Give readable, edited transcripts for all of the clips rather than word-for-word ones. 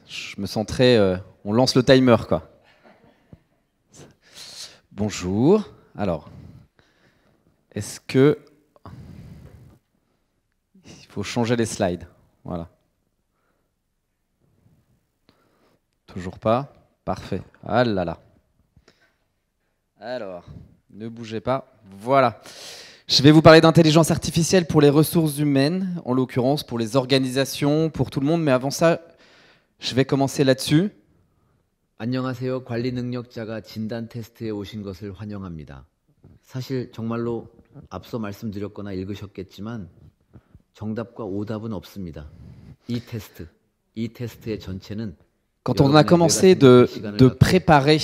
Je me sens très... on lance le timer, quoi. Bonjour. Alors, est-ce que... Il faut changer les slides. Voilà. Toujours pas. Parfait. Ah là là. Alors, ne bougez pas. Voilà. Je vais vous parler d'intelligence artificielle pour les ressources humaines, en l'occurrence pour les organisations, pour tout le monde. Mais avant ça, je vais commencer là-dessus. 안녕하세요. 관리 능력자가 진단 테스트에 오신 것을 환영합니다. 사실 정말로 앞서 말씀드렸거나 읽으셨겠지만 정답과 오답은 없습니다. 이 테스트의 전체는 Quand on a commencé de préparer,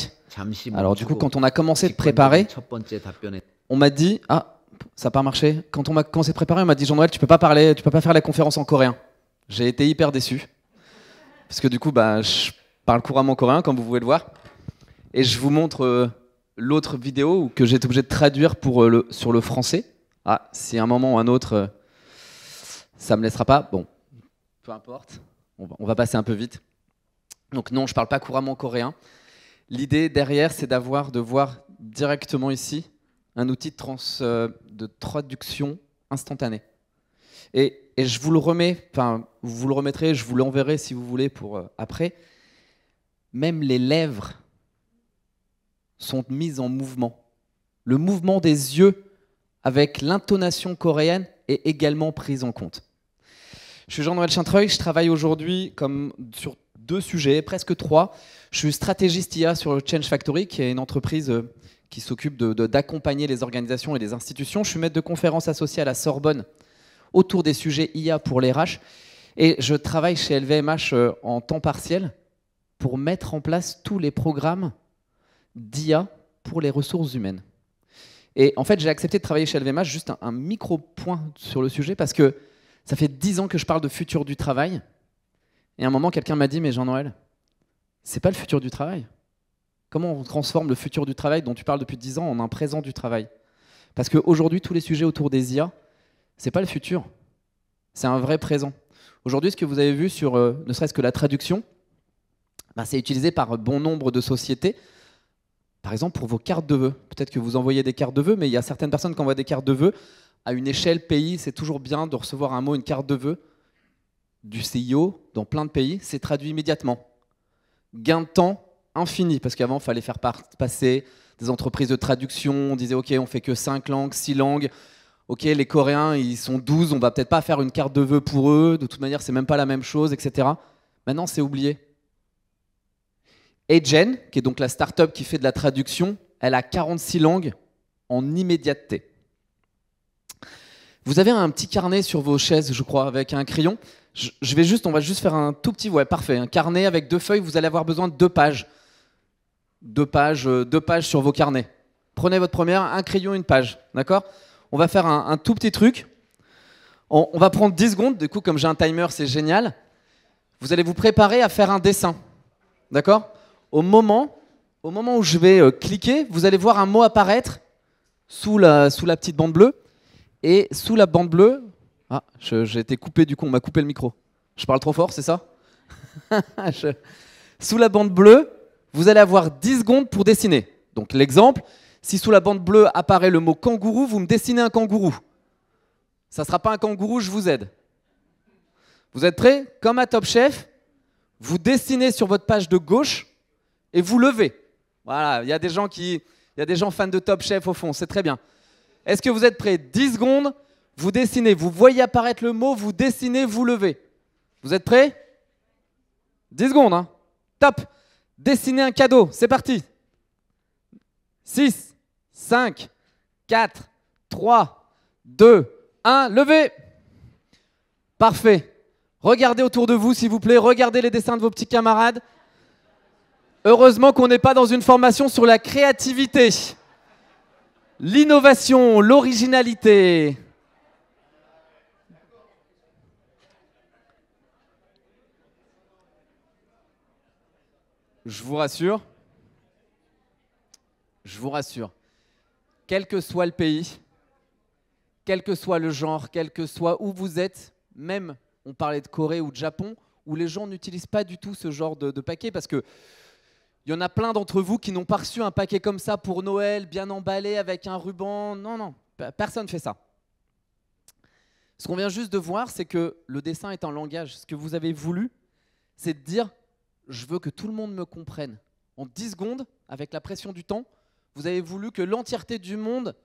alors du coup, quand on a commencé de préparer, on m'a dit, ah, ça n'a pas marché. Quand on a commencé de préparer, on m'a dit, Jean-Noël, tu peux pas parler, tu peux pas faire la conférence en coréen. J'ai été hyper déçu. Parce que du coup, je parle couramment coréen, comme vous pouvez le voir. Et je vous montre l'autre vidéo que j'ai été obligé de traduire sur le français. Ah, si à un moment ou un autre, ça ne me laissera pas. Bon, peu importe. On va passer un peu vite. Donc non, je ne parle pas couramment coréen. L'idée derrière, c'est de voir directement ici un outil de traduction instantanée. Et je vous le remets, enfin, vous le remettrez, je vous l'enverrai si vous voulez pour après. Même les lèvres sont mises en mouvement. Le mouvement des yeux avec l'intonation coréenne est également prise en compte. Je suis Jean-Noël Chintreuil, je travaille aujourd'hui sur 2 sujets, presque 3. Je suis stratégiste IA sur Change Factory, qui est une entreprise qui s'occupe d'accompagner les organisations et les institutions. Je suis maître de conférence associé à la Sorbonne autour des sujets IA pour les RH. Et je travaille chez LVMH en temps partiel pour mettre en place tous les programmes d'IA pour les ressources humaines. Et en fait, j'ai accepté de travailler chez LVMH, juste un micro-point sur le sujet, parce que ça fait 10 ans que je parle de futur du travail. Et à un moment, quelqu'un m'a dit, mais Jean-Noël, c'est pas le futur du travail. Comment on transforme le futur du travail dont tu parles depuis 10 ans en un présent du travail? Parce qu'aujourd'hui, tous les sujets autour des IA, c'est pas le futur, c'est un vrai présent. Aujourd'hui, ce que vous avez vu sur ne serait-ce que la traduction, c'est utilisé par bon nombre de sociétés. Par exemple, pour vos cartes de vœux. Peut-être que vous envoyez des cartes de vœux, mais il y a certaines personnes qui envoient des cartes de vœux. À une échelle pays, c'est toujours bien de recevoir un mot, une carte de vœux du CIO dans plein de pays. C'est traduit immédiatement. Gain de temps infini, parce qu'avant, il fallait faire passer des entreprises de traduction. On disait, OK, on fait que 5 langues, 6 langues. OK, les Coréens, ils sont 12, on va peut-être pas faire une carte de vœux pour eux. De toute manière, c'est même pas la même chose, etc. Maintenant, c'est oublié. Agen, qui est donc la start-up qui fait de la traduction, elle a 46 langues en immédiateté. Vous avez un petit carnet sur vos chaises, je crois, avec un crayon. On va juste faire un tout petit, ouais, parfait, un carnet avec 2 feuilles. Vous allez avoir besoin de 2 pages. 2 pages sur vos carnets. Prenez votre première, un crayon, une page, d'accord? On va faire un tout petit truc. On va prendre 10 secondes. Du coup, comme j'ai un timer, c'est génial. Vous allez vous préparer à faire un dessin, d'accord? Au moment où je vais cliquer, vous allez voir un mot apparaître sous la petite bande bleue. Et sous la bande bleue... Ah, j'ai été coupé du coup, on m'a coupé le micro. Je parle trop fort, c'est ça? Sous la bande bleue, vous allez avoir 10 secondes pour dessiner. Donc l'exemple, si sous la bande bleue apparaît le mot kangourou, vous me dessinez un kangourou. Ça ne sera pas un kangourou, je vous aide. Vous êtes prêts? Comme à Top Chef, vous dessinez sur votre page de gauche et vous levez. Voilà, il y a des gens fans de Top Chef au fond, c'est très bien. Est-ce que vous êtes prêts? 10 secondes, vous dessinez, vous voyez apparaître le mot, vous dessinez, vous levez. Vous êtes prêts? 10 secondes, hein. Top. Dessinez un cadeau, c'est parti. 6, 5, 4, 3, 2, 1, levez. Parfait. Regardez autour de vous, s'il vous plaît, regardez les dessins de vos petits camarades. Heureusement qu'on n'est pas dans une formation sur la créativité, l'innovation, l'originalité. Je vous rassure, quel que soit le pays, quel que soit le genre, quel que soit où vous êtes, même on parlait de Corée ou de Japon, où les gens n'utilisent pas du tout ce genre de paquet parce que il y en a plein d'entre vous qui n'ont pas reçu un paquet comme ça pour Noël, bien emballé avec un ruban. Non, non, personne ne fait ça. Ce qu'on vient juste de voir, c'est que le dessin est un langage. Ce que vous avez voulu, c'est de dire « je veux que tout le monde me comprenne ». En 10 secondes, avec la pression du temps, vous avez voulu que l'entièreté du monde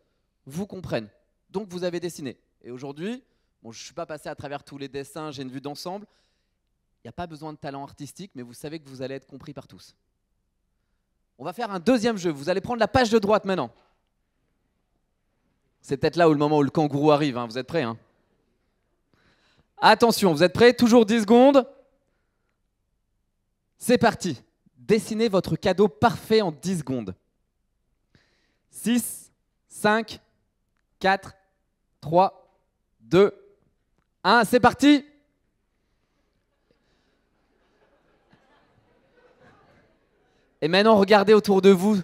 vous comprenne. Donc vous avez dessiné. Et aujourd'hui, bon, je ne suis pas passé à travers tous les dessins, j'ai une vue d'ensemble. Il n'y a pas besoin de talent artistique, mais vous savez que vous allez être compris par tous. On va faire un deuxième jeu. Vous allez prendre la page de droite maintenant. C'est peut-être là où le moment où le kangourou arrive. Hein. Vous êtes prêts, hein? Attention, vous êtes prêts? Toujours 10 secondes. C'est parti. Dessinez votre cadeau parfait en 10 secondes. 6, 5, 4, 3, 2, 1. C'est parti. Et maintenant, regardez autour de vous.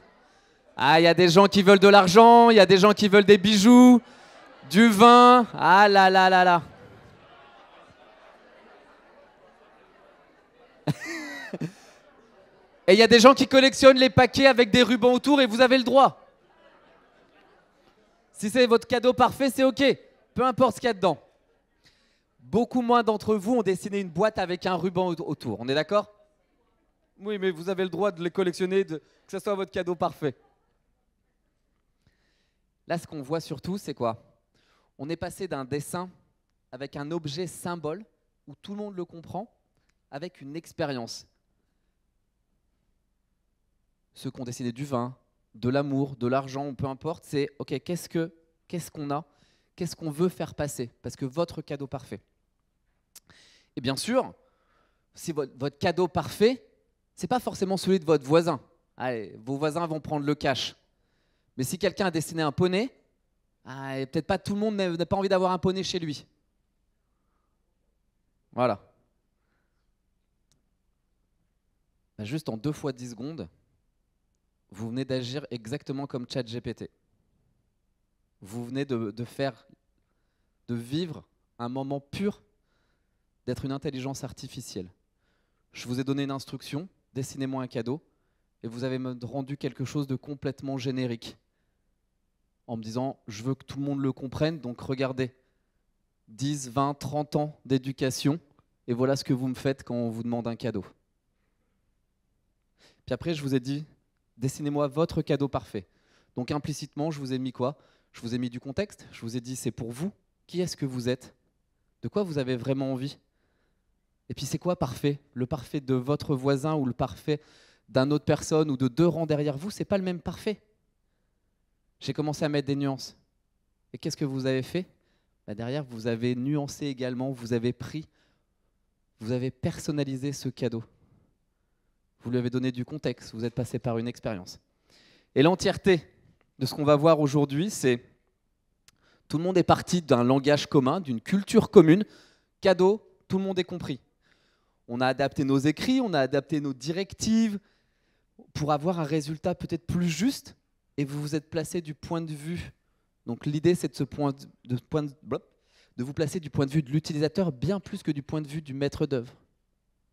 Ah, il y a des gens qui veulent de l'argent, il y a des gens qui veulent des bijoux, du vin. Ah là là là là. Et il y a des gens qui collectionnent les paquets avec des rubans autour et vous avez le droit. Si c'est votre cadeau parfait, c'est OK. Peu importe ce qu'il y a dedans. Beaucoup moins d'entre vous ont dessiné une boîte avec un ruban autour. On est d'accord ? Oui, mais vous avez le droit de les collectionner, que ce soit votre cadeau parfait. Là, ce qu'on voit surtout, c'est quoi? On est passé d'un dessin avec un objet symbole, où tout le monde le comprend, avec une expérience. Ceux qui ont dessiné du vin, de l'amour, de l'argent, peu importe, c'est OK, qu'est-ce qu'on a? Qu'est-ce qu'on veut faire passer? Parce que votre cadeau parfait. Et bien sûr, si votre cadeau parfait, ce n'est pas forcément celui de votre voisin. Allez, vos voisins vont prendre le cash. Mais si quelqu'un a dessiné un poney, peut-être pas tout le monde n'a pas envie d'avoir un poney chez lui. Voilà. Juste en 2 fois 10 secondes, vous venez d'agir exactement comme ChatGPT. Vous venez de vivre un moment pur d'être une intelligence artificielle. Je vous ai donné une instruction, dessinez-moi un cadeau, et vous avez rendu quelque chose de complètement générique. En me disant, je veux que tout le monde le comprenne, donc regardez, 10, 20, 30 ans d'éducation, et voilà ce que vous me faites quand on vous demande un cadeau. Puis après, je vous ai dit, dessinez-moi votre cadeau parfait. Donc implicitement, je vous ai mis quoi? Je vous ai mis du contexte, je vous ai dit, c'est pour vous. Qui est-ce que vous êtes? De quoi vous avez vraiment envie? Et puis c'est quoi parfait? Le parfait de votre voisin ou le parfait d'une autre personne ou de 2 rangs derrière vous, c'est pas le même parfait. J'ai commencé à mettre des nuances. Et qu'est-ce que vous avez fait? Derrière, vous avez nuancé également, vous avez personnalisé ce cadeau. Vous lui avez donné du contexte, vous êtes passé par une expérience. Et l'entièreté de ce qu'on va voir aujourd'hui, c'est tout le monde est parti d'un langage commun, d'une culture commune. Cadeau, tout le monde est compris. On a adapté nos écrits, on a adapté nos directives pour avoir un résultat peut-être plus juste, et vous vous êtes placé du point de vue. Donc l'idée, c'est de vous placer du point de vue de l'utilisateur bien plus que du point de vue du maître d'œuvre.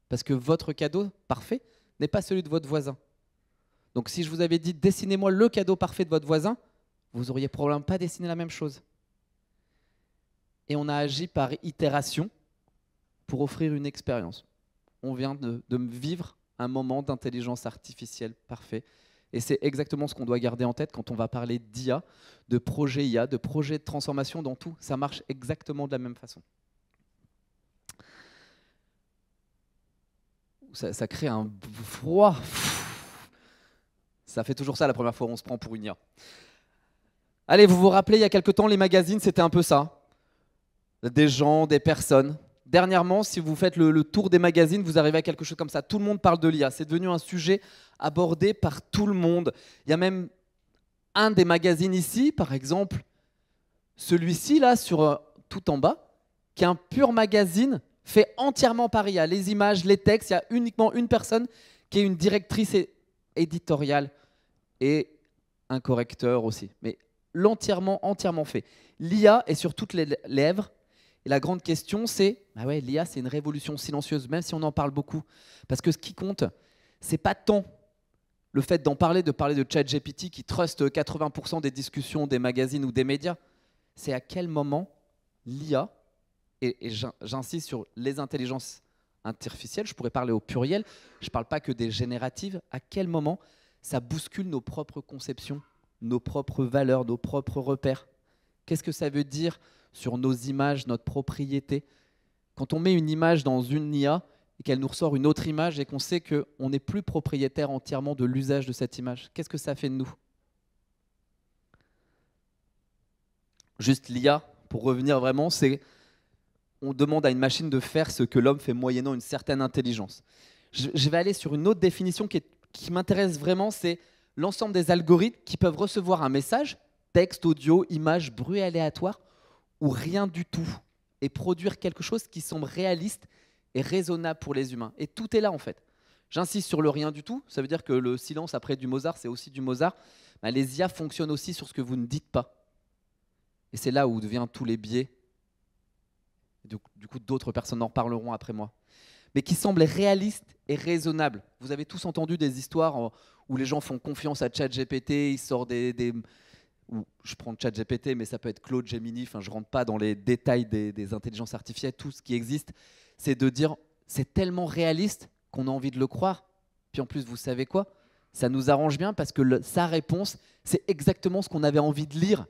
Parce que votre cadeau parfait n'est pas celui de votre voisin. Donc si je vous avais dit, dessinez-moi le cadeau parfait de votre voisin, vous n'auriez probablement pas dessiné la même chose. Et on a agi par itération pour offrir une expérience. On vient de vivre un moment d'intelligence artificielle parfait. Et c'est exactement ce qu'on doit garder en tête quand on va parler d'IA, de projet IA, de projet de transformation dans tout. Ça marche exactement de la même façon. Ça crée un froid. Ça fait toujours ça la première fois où on se prend pour une IA. Allez, vous vous rappelez, il y a quelque temps, les magazines, c'était un peu ça. Des gens, des personnes. Dernièrement, si vous faites le tour des magazines, vous arrivez à quelque chose comme ça. Tout le monde parle de l'IA. C'est devenu un sujet abordé par tout le monde. Il y a même un des magazines ici, par exemple, celui-ci, là, tout en bas, qui est un pur magazine fait entièrement par IA. Les images, les textes, il y a uniquement une personne qui est une directrice éditoriale et un correcteur aussi. Mais entièrement fait. L'IA est sur toutes les lèvres. Et la grande question, c'est, bah ouais, l'IA, c'est une révolution silencieuse, même si on en parle beaucoup. Parce que ce qui compte, c'est pas tant le fait d'en parler, de parler de ChatGPT qui truste 80% des discussions des magazines ou des médias. C'est à quel moment l'IA, et j'insiste sur les intelligences artificielles, je pourrais parler au pluriel, je ne parle pas que des génératives, à quel moment ça bouscule nos propres conceptions, nos propres valeurs, nos propres repères. Qu'est-ce que ça veut dire sur nos images, notre propriété? Quand on met une image dans une IA et qu'elle nous ressort une autre image et qu'on sait qu'on n'est plus propriétaire entièrement de l'usage de cette image, qu'est-ce que ça fait de nous? Juste l'IA, pour revenir vraiment, c'est on demande à une machine de faire ce que l'homme fait moyennant une certaine intelligence. Je vais aller sur une autre définition qui m'intéresse vraiment, c'est l'ensemble des algorithmes qui peuvent recevoir un message, texte, audio, image, bruit aléatoire, ou rien du tout, et produire quelque chose qui semble réaliste et raisonnable pour les humains. Et tout est là en fait. J'insiste sur le rien du tout, ça veut dire que le silence après du Mozart, c'est aussi du Mozart. Ben, les IA fonctionnent aussi sur ce que vous ne dites pas. Et c'est là où deviennent tous les biais. Du coup, d'autres personnes en parleront après moi. Mais qui semblent réalistes et raisonnables. Vous avez tous entendu des histoires où les gens font confiance à ChatGPT, ils sortent ou je prends ChatGPT, mais ça peut être Claude, Gemini, enfin, je ne rentre pas dans les détails des intelligences artificielles, tout ce qui existe, c'est de dire, c'est tellement réaliste qu'on a envie de le croire. Puis en plus, vous savez quoi? Ça nous arrange bien parce que sa réponse, c'est exactement ce qu'on avait envie de lire.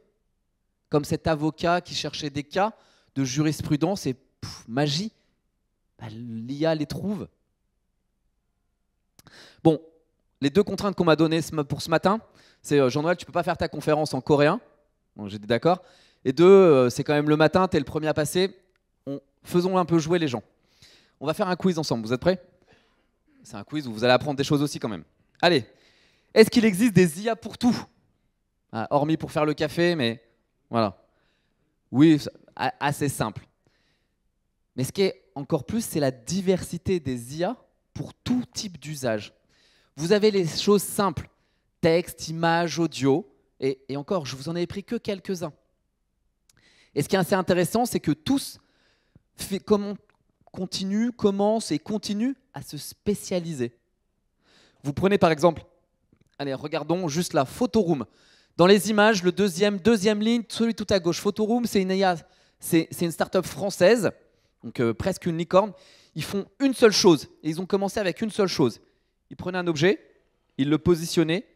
Comme cet avocat qui cherchait des cas de jurisprudence et magie, bah, l'IA les trouve. Bon, les deux contraintes qu'on m'a données pour ce matin, c'est Jean-Noël, tu ne peux pas faire ta conférence en coréen. Bon, j'ai dit d'accord. Et deux, c'est quand même le matin, tu es le premier à passer. Faisons un peu jouer les gens. On va faire un quiz ensemble, vous êtes prêts? C'est un quiz où vous allez apprendre des choses aussi quand même. Allez, est-ce qu'il existe des IA pour tout? Hormis pour faire le café, mais voilà. Oui, assez simple. Mais ce qui est encore plus, c'est la diversité des IA pour tout type d'usage. Vous avez les choses simples, texte, image, audio, et encore, je vous en ai pris que quelques-uns. Et ce qui est assez intéressant, c'est que tous commencent et continuent à se spécialiser. Vous prenez par exemple, allez, regardons juste la Photoroom. Dans les images, le deuxième ligne, celui tout à gauche, Photoroom, c'est une IA, c'est une start-up française, donc presque une licorne. Ils font une seule chose, et ils ont commencé avec une seule chose. Ils prenaient un objet, ils le positionnaient,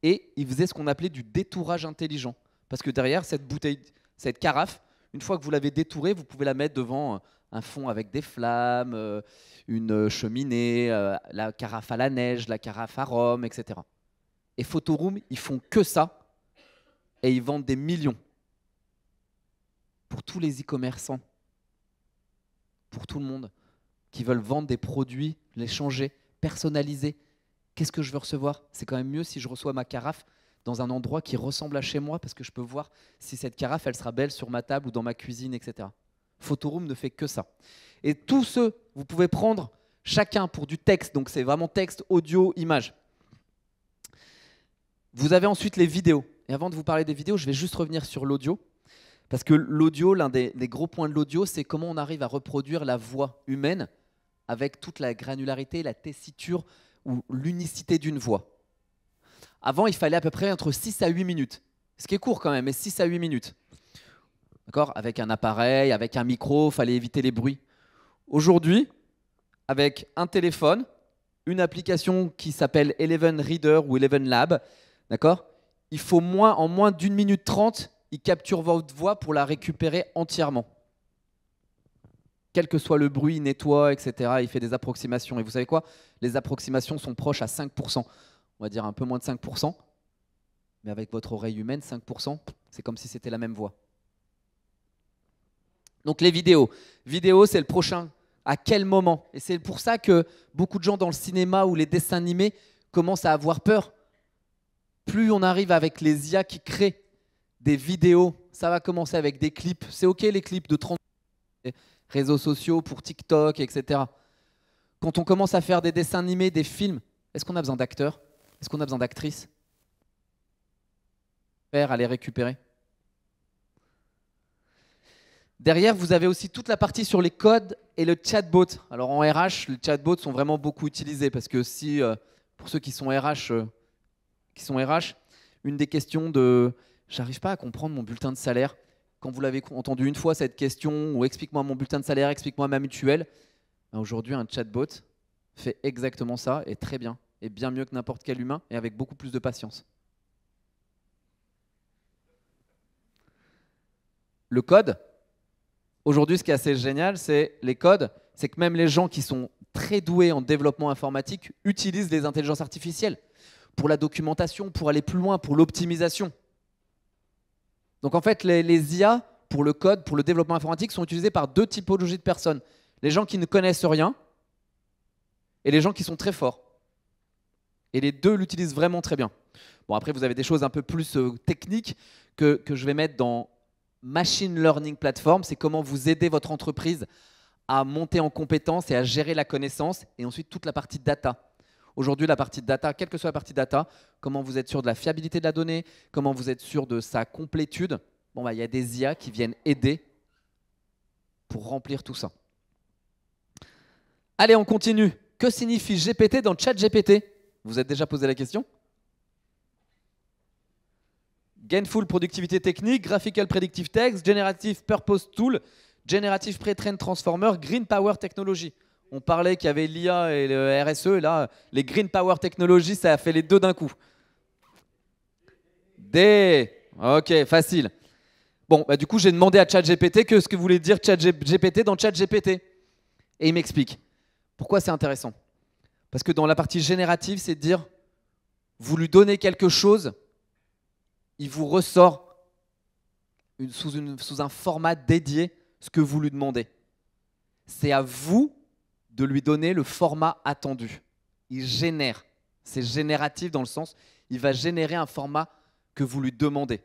et ils faisaient ce qu'on appelait du détourage intelligent. Parce que derrière, cette bouteille, cette carafe, une fois que vous l'avez détourée, vous pouvez la mettre devant un fond avec des flammes, une cheminée, la carafe à la neige, la carafe à rhum, etc. Et Photoroom, ils font que ça, et ils vendent des millions. Pour tous les e-commerçants, pour tout le monde, qui veulent vendre des produits, les changer, personnaliser. Qu'est-ce que je veux recevoir? C'est quand même mieux si je reçois ma carafe dans un endroit qui ressemble à chez moi, parce que je peux voir si cette carafe, elle sera belle sur ma table ou dans ma cuisine, etc. Photoroom ne fait que ça. Et tous ceux, vous pouvez prendre chacun pour du texte, donc c'est vraiment texte, audio, image. Vous avez ensuite les vidéos. Et avant de vous parler des vidéos, je vais juste revenir sur l'audio. Parce que l'audio, l'un des gros points de l'audio, c'est comment on arrive à reproduire la voix humaine avec toute la granularité, la tessiture ou l'unicité d'une voix. Avant, il fallait à peu près entre 6 à 8 minutes. Ce qui est court quand même, mais 6 à 8 minutes. D'accord? Avec un appareil, avec un micro, il fallait éviter les bruits. Aujourd'hui, avec un téléphone, une application qui s'appelle Eleven Reader ou Eleven Lab, d'accord? Il faut en moins d'1 minute 30, il capture votre voix pour la récupérer entièrement. Quel que soit le bruit, il nettoie, etc. Il fait des approximations. Et vous savez quoi? Les approximations sont proches à 5%. On va dire un peu moins de 5%. Mais avec votre oreille humaine, 5%, c'est comme si c'était la même voix. Donc les vidéos. Vidéo, c'est le prochain. À quel moment? Et c'est pour ça que beaucoup de gens dans le cinéma ou les dessins animés commencent à avoir peur. Plus on arrive avec les IA qui créent des vidéos, ça va commencer avec des clips. C'est OK les clips de 30 réseaux sociaux pour TikTok, etc. Quand on commence à faire des dessins animés, des films, est-ce qu'on a besoin d'acteurs? Est-ce qu'on a besoin d'actrices? Faire à les récupérer. Derrière, vous avez aussi toute la partie sur les codes et le chatbot. Alors en RH, les chatbots sont vraiment beaucoup utilisés parce que si, pour ceux qui sont RH, une des questions de « j'arrive pas à comprendre mon bulletin de salaire », quand vous l'avez entendu une fois cette question ou « explique-moi mon bulletin de salaire, explique-moi ma mutuelle », aujourd'hui un chatbot fait exactement ça et très bien, et bien mieux que n'importe quel humain et avec beaucoup plus de patience. Le code. Aujourd'hui, ce qui est assez génial, c'est les codes, c'est que même les gens qui sont très doués en développement informatique utilisent les intelligences artificielles pour la documentation, pour aller plus loin, pour l'optimisation. Donc en fait, les IA, pour le code, pour le développement informatique, sont utilisés par deux typologies de personnes. Les gens qui ne connaissent rien et les gens qui sont très forts. Et les deux l'utilisent vraiment très bien. Bon, après, vous avez des choses un peu plus techniques que je vais mettre dans Machine Learning Platform, c'est comment vous aider votre entreprise à monter en compétences et à gérer la connaissance, et ensuite toute la partie data. Aujourd'hui, la partie data, quelle que soit la partie data, comment vous êtes sûr de la fiabilité de la donnée, comment vous êtes sûr de sa complétude, bon, bah, y a des IA qui viennent aider pour remplir tout ça. Allez, on continue. Que signifie GPT dans ChatGPT? Vous vous êtes déjà posé la question? Gainful Productivity Technique, Graphical Predictive Text, Generative Purpose Tool, Generative Pre-trained Transformer, Green Power Technology. On parlait qu'il y avait l'IA et le RSE, et là, les Green Power Technology, ça a fait les deux d'un coup. Ok, facile. Bon, bah, du coup, j'ai demandé à ChatGPT ce que voulait dire ChatGPT dans ChatGPT. Et il m'explique. Pourquoi c'est intéressant? Parce que dans la partie générative, c'est de dire, vous lui donnez quelque chose, il vous ressort sous un format dédié ce que vous lui demandez. C'est à vous de lui donner le format attendu. Il génère. C'est génératif dans le sens, il va générer un format que vous lui demandez.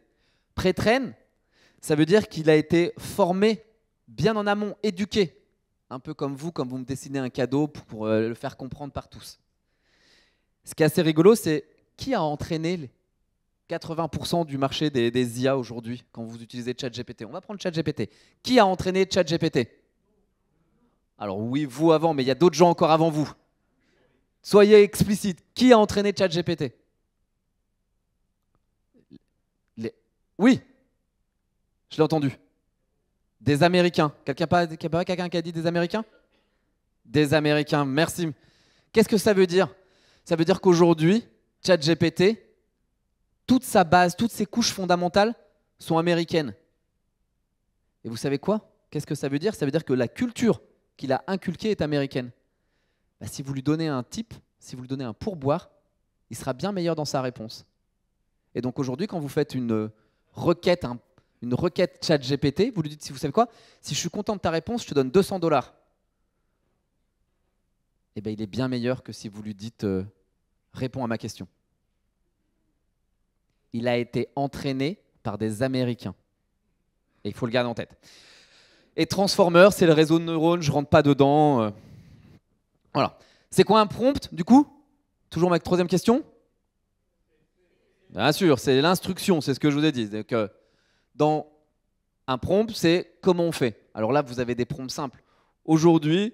Pré-train, ça veut dire qu'il a été formé bien en amont, éduqué. Un peu comme vous, quand vous me dessinez un cadeau pour le faire comprendre par tous. Ce qui est assez rigolo, c'est qui a entraîné les 80% du marché des IA aujourd'hui quand vous utilisez ChatGPT. On va prendre ChatGPT. Qui a entraîné ChatGPT? Alors oui, vous avant, mais il y a d'autres gens encore avant vous. Soyez explicite. Qui a entraîné ChatGPT? Oui, je l'ai entendu. Des Américains. Quelqu'un qui a dit des Américains? Des Américains, merci. Qu'est-ce que ça veut dire? Ça veut dire qu'aujourd'hui, ChatGPT, toute sa base, toutes ses couches fondamentales sont américaines. Et vous savez quoi? Qu'est-ce que ça veut dire? Ça veut dire que la culture qu'il a inculquée est américaine. Bah, si vous lui donnez un type, si vous lui donnez un pourboire, il sera bien meilleur dans sa réponse. Et donc aujourd'hui, quand vous faites une requête ChatGPT, vous lui dites, si vous savez quoi, si je suis content de ta réponse, je te donne $200. Et bien, il est bien meilleur que si vous lui dites réponds à ma question. Il a été entraîné par des Américains. Et il faut le garder en tête. Et Transformer, c'est le réseau de neurones, je ne rentre pas dedans. Voilà. C'est quoi un prompt, du coup? Toujours ma troisième question? Bien sûr, c'est l'instruction, c'est ce que je vous ai dit. Donc, dans un prompt, c'est comment on fait. Alors là, vous avez des prompts simples. Aujourd'hui,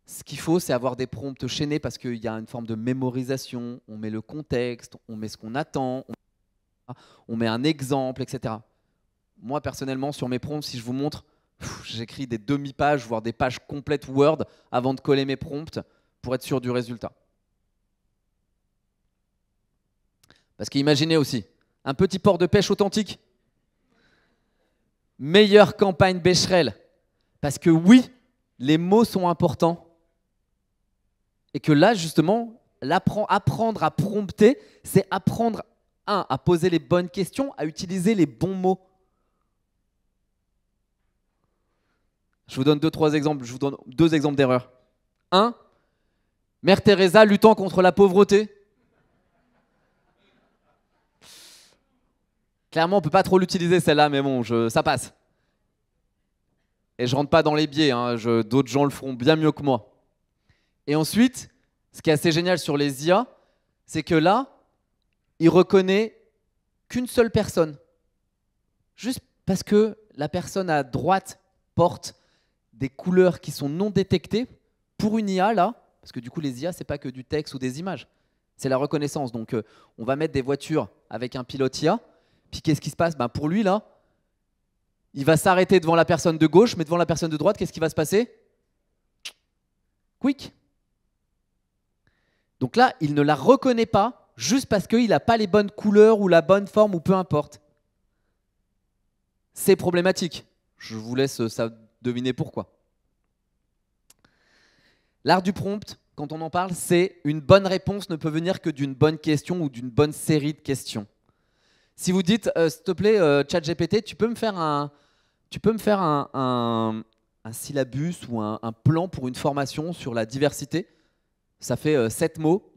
ce qu'il faut, c'est avoir des prompts chaînés parce qu'il y a une forme de mémorisation. On met le contexte, on met ce qu'on attend, on met un exemple, etc. Moi, personnellement, sur mes prompts, si je vous montre, j'écris des demi-pages, voire des pages complètes Word avant de coller mes prompts pour être sûr du résultat. Parce qu'imaginez aussi, un petit port de pêche authentique. Meilleure campagne Becherel. Parce que oui, les mots sont importants. Et que là, justement, apprendre à prompter, c'est apprendre, à poser les bonnes questions, à utiliser les bons mots. Je vous donne 2-3 exemples. Je vous donne 2 exemples d'erreurs. 1. Mère Teresa luttant contre la pauvreté. Clairement, on ne peut pas trop l'utiliser celle-là, mais bon, ça passe. Et je ne rentre pas dans les biais, hein, d'autres gens le feront bien mieux que moi. Et ensuite, ce qui est assez génial sur les IA, c'est que là, il reconnaît qu'une seule personne. Juste parce que la personne à droite emporte des couleurs qui sont non détectées pour une IA là, parce que du coup les IA c'est pas que du texte ou des images, c'est la reconnaissance. Donc on va mettre des voitures avec un pilote IA, puis qu'est-ce qui se passe? Pour lui là, il va s'arrêter devant la personne de gauche, mais devant la personne de droite, qu'est-ce qui va se passer? Quick. Donc là, il ne la reconnaît pas juste parce qu'il n'a pas les bonnes couleurs ou la bonne forme ou peu importe. C'est problématique. Je vous laisse ça deviner pourquoi. L'art du prompt, quand on en parle, c'est une bonne réponse ne peut venir que d'une bonne question ou d'une bonne série de questions. Si vous dites, s'il te plaît, ChatGPT, tu peux me faire un syllabus ou un plan pour une formation sur la diversité, ça fait 7 mots,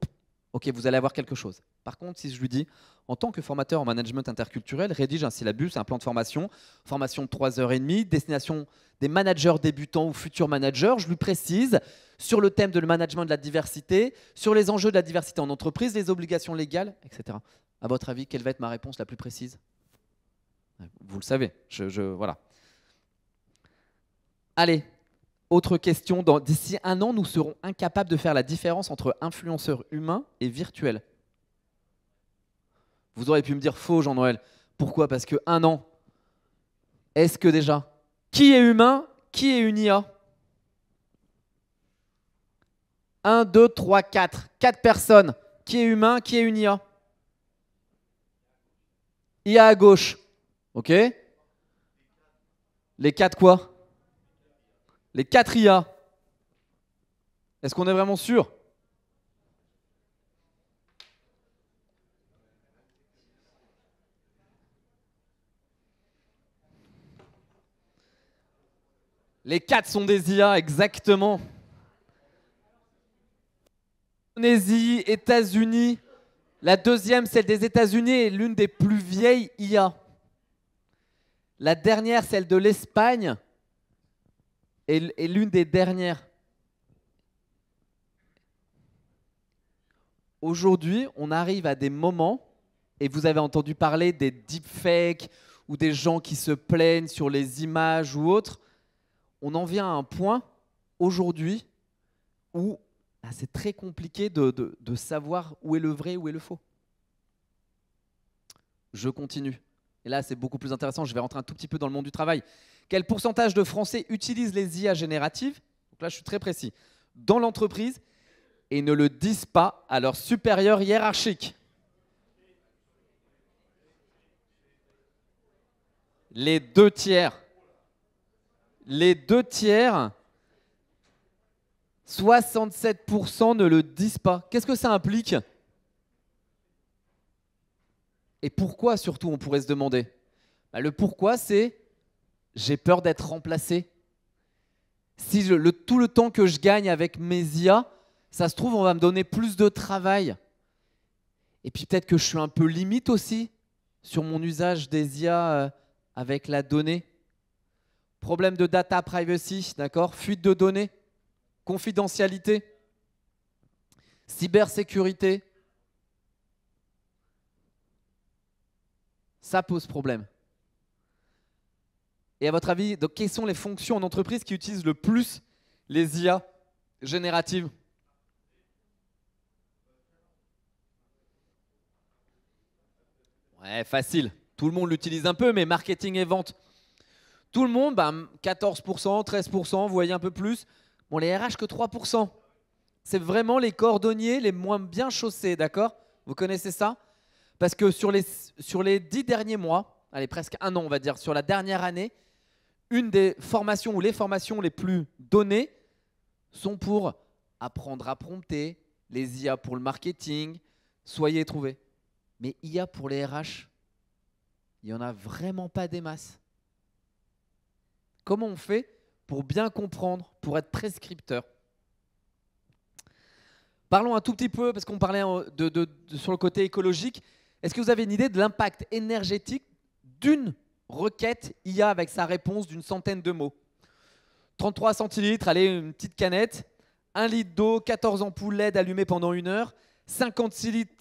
ok, vous allez avoir quelque chose. Par contre, si je lui dis, en tant que formateur en management interculturel, rédige un syllabus, un plan de formation de 3h30, destination des managers débutants ou futurs managers, je lui précise sur le thème de le management de la diversité, sur les enjeux de la diversité en entreprise, les obligations légales, etc. À votre avis, quelle va être ma réponse la plus précise? Vous le savez, voilà. Allez, autre question. D'ici un an, nous serons incapables de faire la différence entre influenceurs humains et virtuels. Vous auriez pu me dire faux, Jean-Noël. Pourquoi? Parce que un an, est-ce que déjà, qui est humain, qui est une IA? 1, 2, 3, 4. 4 personnes. Qui est humain, qui est une IA? IA à gauche. Ok? Les 4 quoi? Les 4 IA. Est-ce qu'on est vraiment sûr? Les 4 sont des IA, exactement. Indonésie, États-Unis. La deuxième, celle des États-Unis, est l'une des plus vieilles IA. La dernière, celle de l'Espagne, est l'une des dernières. Aujourd'hui, on arrive à des moments, et vous avez entendu parler des deepfakes ou des gens qui se plaignent sur les images ou autres. On en vient à un point aujourd'hui où c'est très compliqué de savoir où est le vrai, où est le faux. Je continue. Et là, c'est beaucoup plus intéressant. Je vais rentrer un tout petit peu dans le monde du travail. Quel pourcentage de Français utilisent les IA génératives? Donc là, je suis très précis. Dans l'entreprise et ne le disent pas à leur supérieur hiérarchique. Les 2 tiers. Les 2 tiers, 67% ne le disent pas. Qu'est-ce que ça implique? Et pourquoi surtout, on pourrait se demander? Le pourquoi, c'est j'ai peur d'être remplacé. Si tout le temps que je gagne avec mes IA, ça se trouve, on va me donner plus de travail. Et puis peut-être que je suis un peu limite aussi sur mon usage des IA avec la donnée. Problème de data privacy, d'accord? Fuite de données, confidentialité, cybersécurité. Ça pose problème. Et à votre avis, donc, quelles sont les fonctions en entreprise qui utilisent le plus les IA génératives? Ouais, facile. Tout le monde l'utilise un peu, mais marketing et vente. Tout le monde, 14%, 13%, vous voyez un peu plus. Bon, les RH que 3%. C'est vraiment les cordonniers les moins bien chaussés, d'accord? Vous connaissez ça? Parce que sur les 10 derniers mois, allez, presque un an, on va dire, sur la dernière année, une des formations ou les formations les plus données sont pour apprendre à prompter, les IA pour le marketing, soyez trouvés. Mais IA pour les RH, il n'y en a vraiment pas des masses. Comment on fait pour bien comprendre, pour être prescripteur? Parlons un tout petit peu, parce qu'on parlait sur le côté écologique. Est-ce que vous avez une idée de l'impact énergétique d'une requête IA avec sa réponse d'une centaine de mots? 33 centilitres, allez, une petite canette, 1 litre d'eau, 14 ampoules LED allumées pendant 1 heure, 56 litres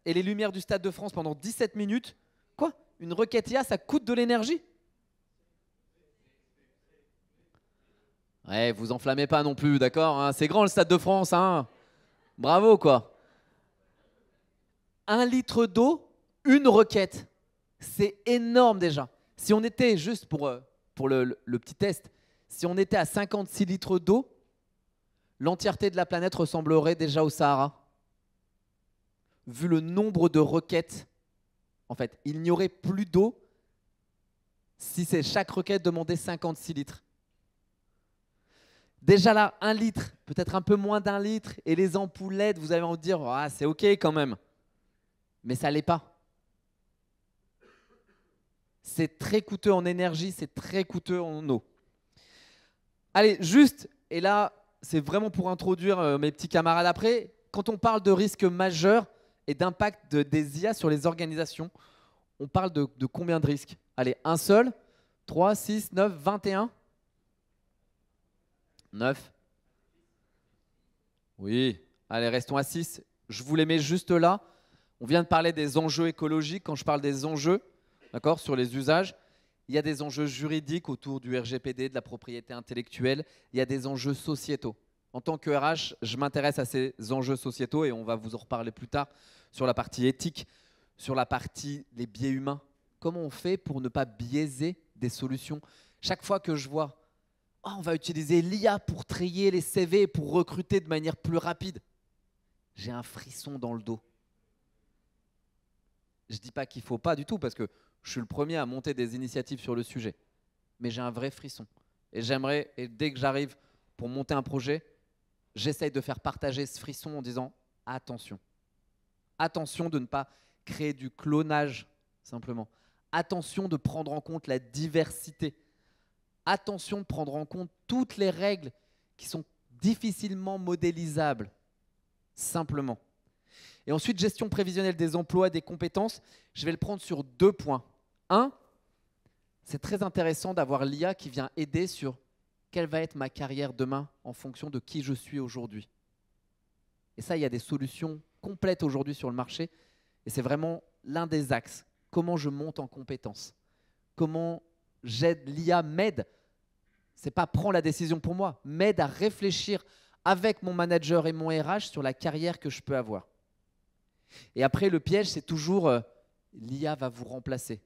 et les lumières du Stade de France pendant 17 minutes. Quoi? Une requête IA, ça coûte de l'énergie? Ouais, vous enflammez pas non plus, d'accord, hein. C'est grand le Stade de France, hein. Bravo, quoi. 1 litre d'eau, une requête. C'est énorme déjà. Si on était, juste pour le petit test, si on était à 56 litres d'eau, l'entièreté de la planète ressemblerait déjà au Sahara. Vu le nombre de requêtes, en fait, il n'y aurait plus d'eau si chaque requête demandait 56 litres. Déjà là, 1 litre, peut-être un peu moins d'1 litre, et les ampoules LED, vous allez en dire, ah, c'est ok quand même. Mais ça l'est pas. C'est très coûteux en énergie, c'est très coûteux en eau. Allez, juste, et là, c'est vraiment pour introduire mes petits camarades après, quand on parle de risques majeurs et d'impact des IA sur les organisations, on parle de combien de risques? Allez, un seul, 3, 6, 9, 21 9. Oui, allez, restons à 6. Je vous les mets juste là. On vient de parler des enjeux écologiques. Quand je parle des enjeux, d'accord, sur les usages, il y a des enjeux juridiques autour du RGPD, de la propriété intellectuelle. Il y a des enjeux sociétaux. En tant que RH, je m'intéresse à ces enjeux sociétaux et on va vous en reparler plus tard sur la partie éthique, sur la partie les biais humains. Comment on fait pour ne pas biaiser des solutions? Chaque fois que je vois oh, on va utiliser l'IA pour trier les CV, pour recruter de manière plus rapide, j'ai un frisson dans le dos. Je ne dis pas qu'il ne faut pas du tout, parce que je suis le premier à monter des initiatives sur le sujet. Mais j'ai un vrai frisson. Et j'aimerais, et dès que j'arrive pour monter un projet, j'essaye de faire partager ce frisson en disant attention. Attention de ne pas créer du clonage, simplement. Attention de prendre en compte la diversité. Attention de prendre en compte toutes les règles qui sont difficilement modélisables, simplement. Et ensuite, gestion prévisionnelle des emplois, des compétences, je vais le prendre sur 2 points. Un, c'est très intéressant d'avoir l'IA qui vient aider sur quelle va être ma carrière demain en fonction de qui je suis aujourd'hui. Et ça, il y a des solutions complètes aujourd'hui sur le marché. Et c'est vraiment l'un des axes. Comment je monte en compétences? Comment j'aide, l'IA m'aide, c'est pas prends la décision pour moi, m'aide à réfléchir avec mon manager et mon RH sur la carrière que je peux avoir. Et après, le piège, c'est toujours l'IA va vous remplacer.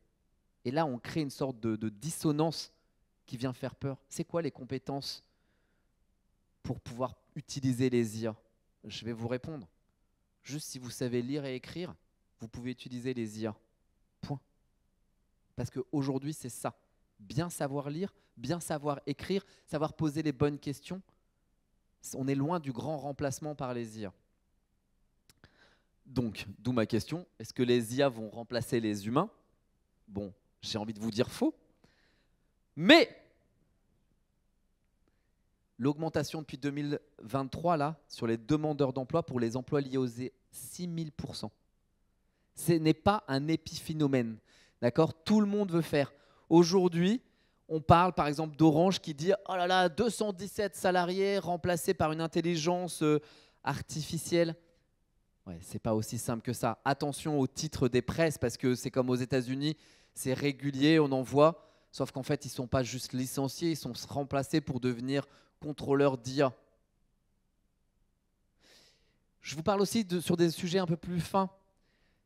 Et là, on crée une sorte de dissonance qui vient faire peur. C'est quoi les compétences pour pouvoir utiliser les IA? Je vais vous répondre. Juste si vous savez lire et écrire, vous pouvez utiliser les IA. Point. Parce qu'aujourd'hui, c'est ça. Bien savoir lire, bien savoir écrire, savoir poser les bonnes questions. On est loin du grand remplacement par les IA. Donc, d'où ma question, est-ce que les IA vont remplacer les humains? Bon, j'ai envie de vous dire faux. Mais l'augmentation depuis 2023, là, sur les demandeurs d'emploi pour les emplois liés aux 6000%. Ce n'est pas un épiphénomène. D'accord? Tout le monde veut faire. Aujourd'hui, on parle par exemple d'Orange qui dit « Oh là là, 217 salariés remplacés par une intelligence artificielle ». Ouais, c'est pas aussi simple que ça. Attention au titre des presses parce que c'est comme aux États-Unis, c'est régulier, on en voit. Sauf qu'en fait, ils ne sont pas juste licenciés, ils sont remplacés pour devenir contrôleurs d'IA. Je vous parle aussi sur des sujets un peu plus fins.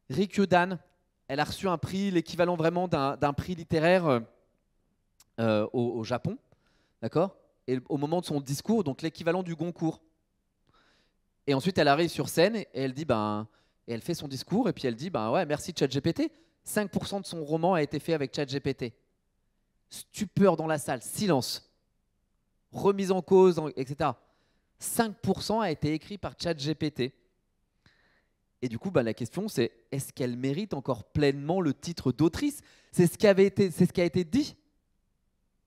Rikyodan, elle a reçu un prix, l'équivalent vraiment d'un prix littéraire au Japon, d'accord? Et au moment de son discours, donc l'équivalent du Goncourt. Et ensuite, elle arrive sur scène et elle dit, et elle fait son discours et puis elle dit, ouais, merci ChatGPT. 5% de son roman a été fait avec ChatGPT. Stupeur dans la salle, silence, remise en cause, etc. 5% a été écrit par ChatGPT. Et du coup, la question, c'est est-ce qu'elle mérite encore pleinement le titre d'autrice? C'est ce qui a été dit.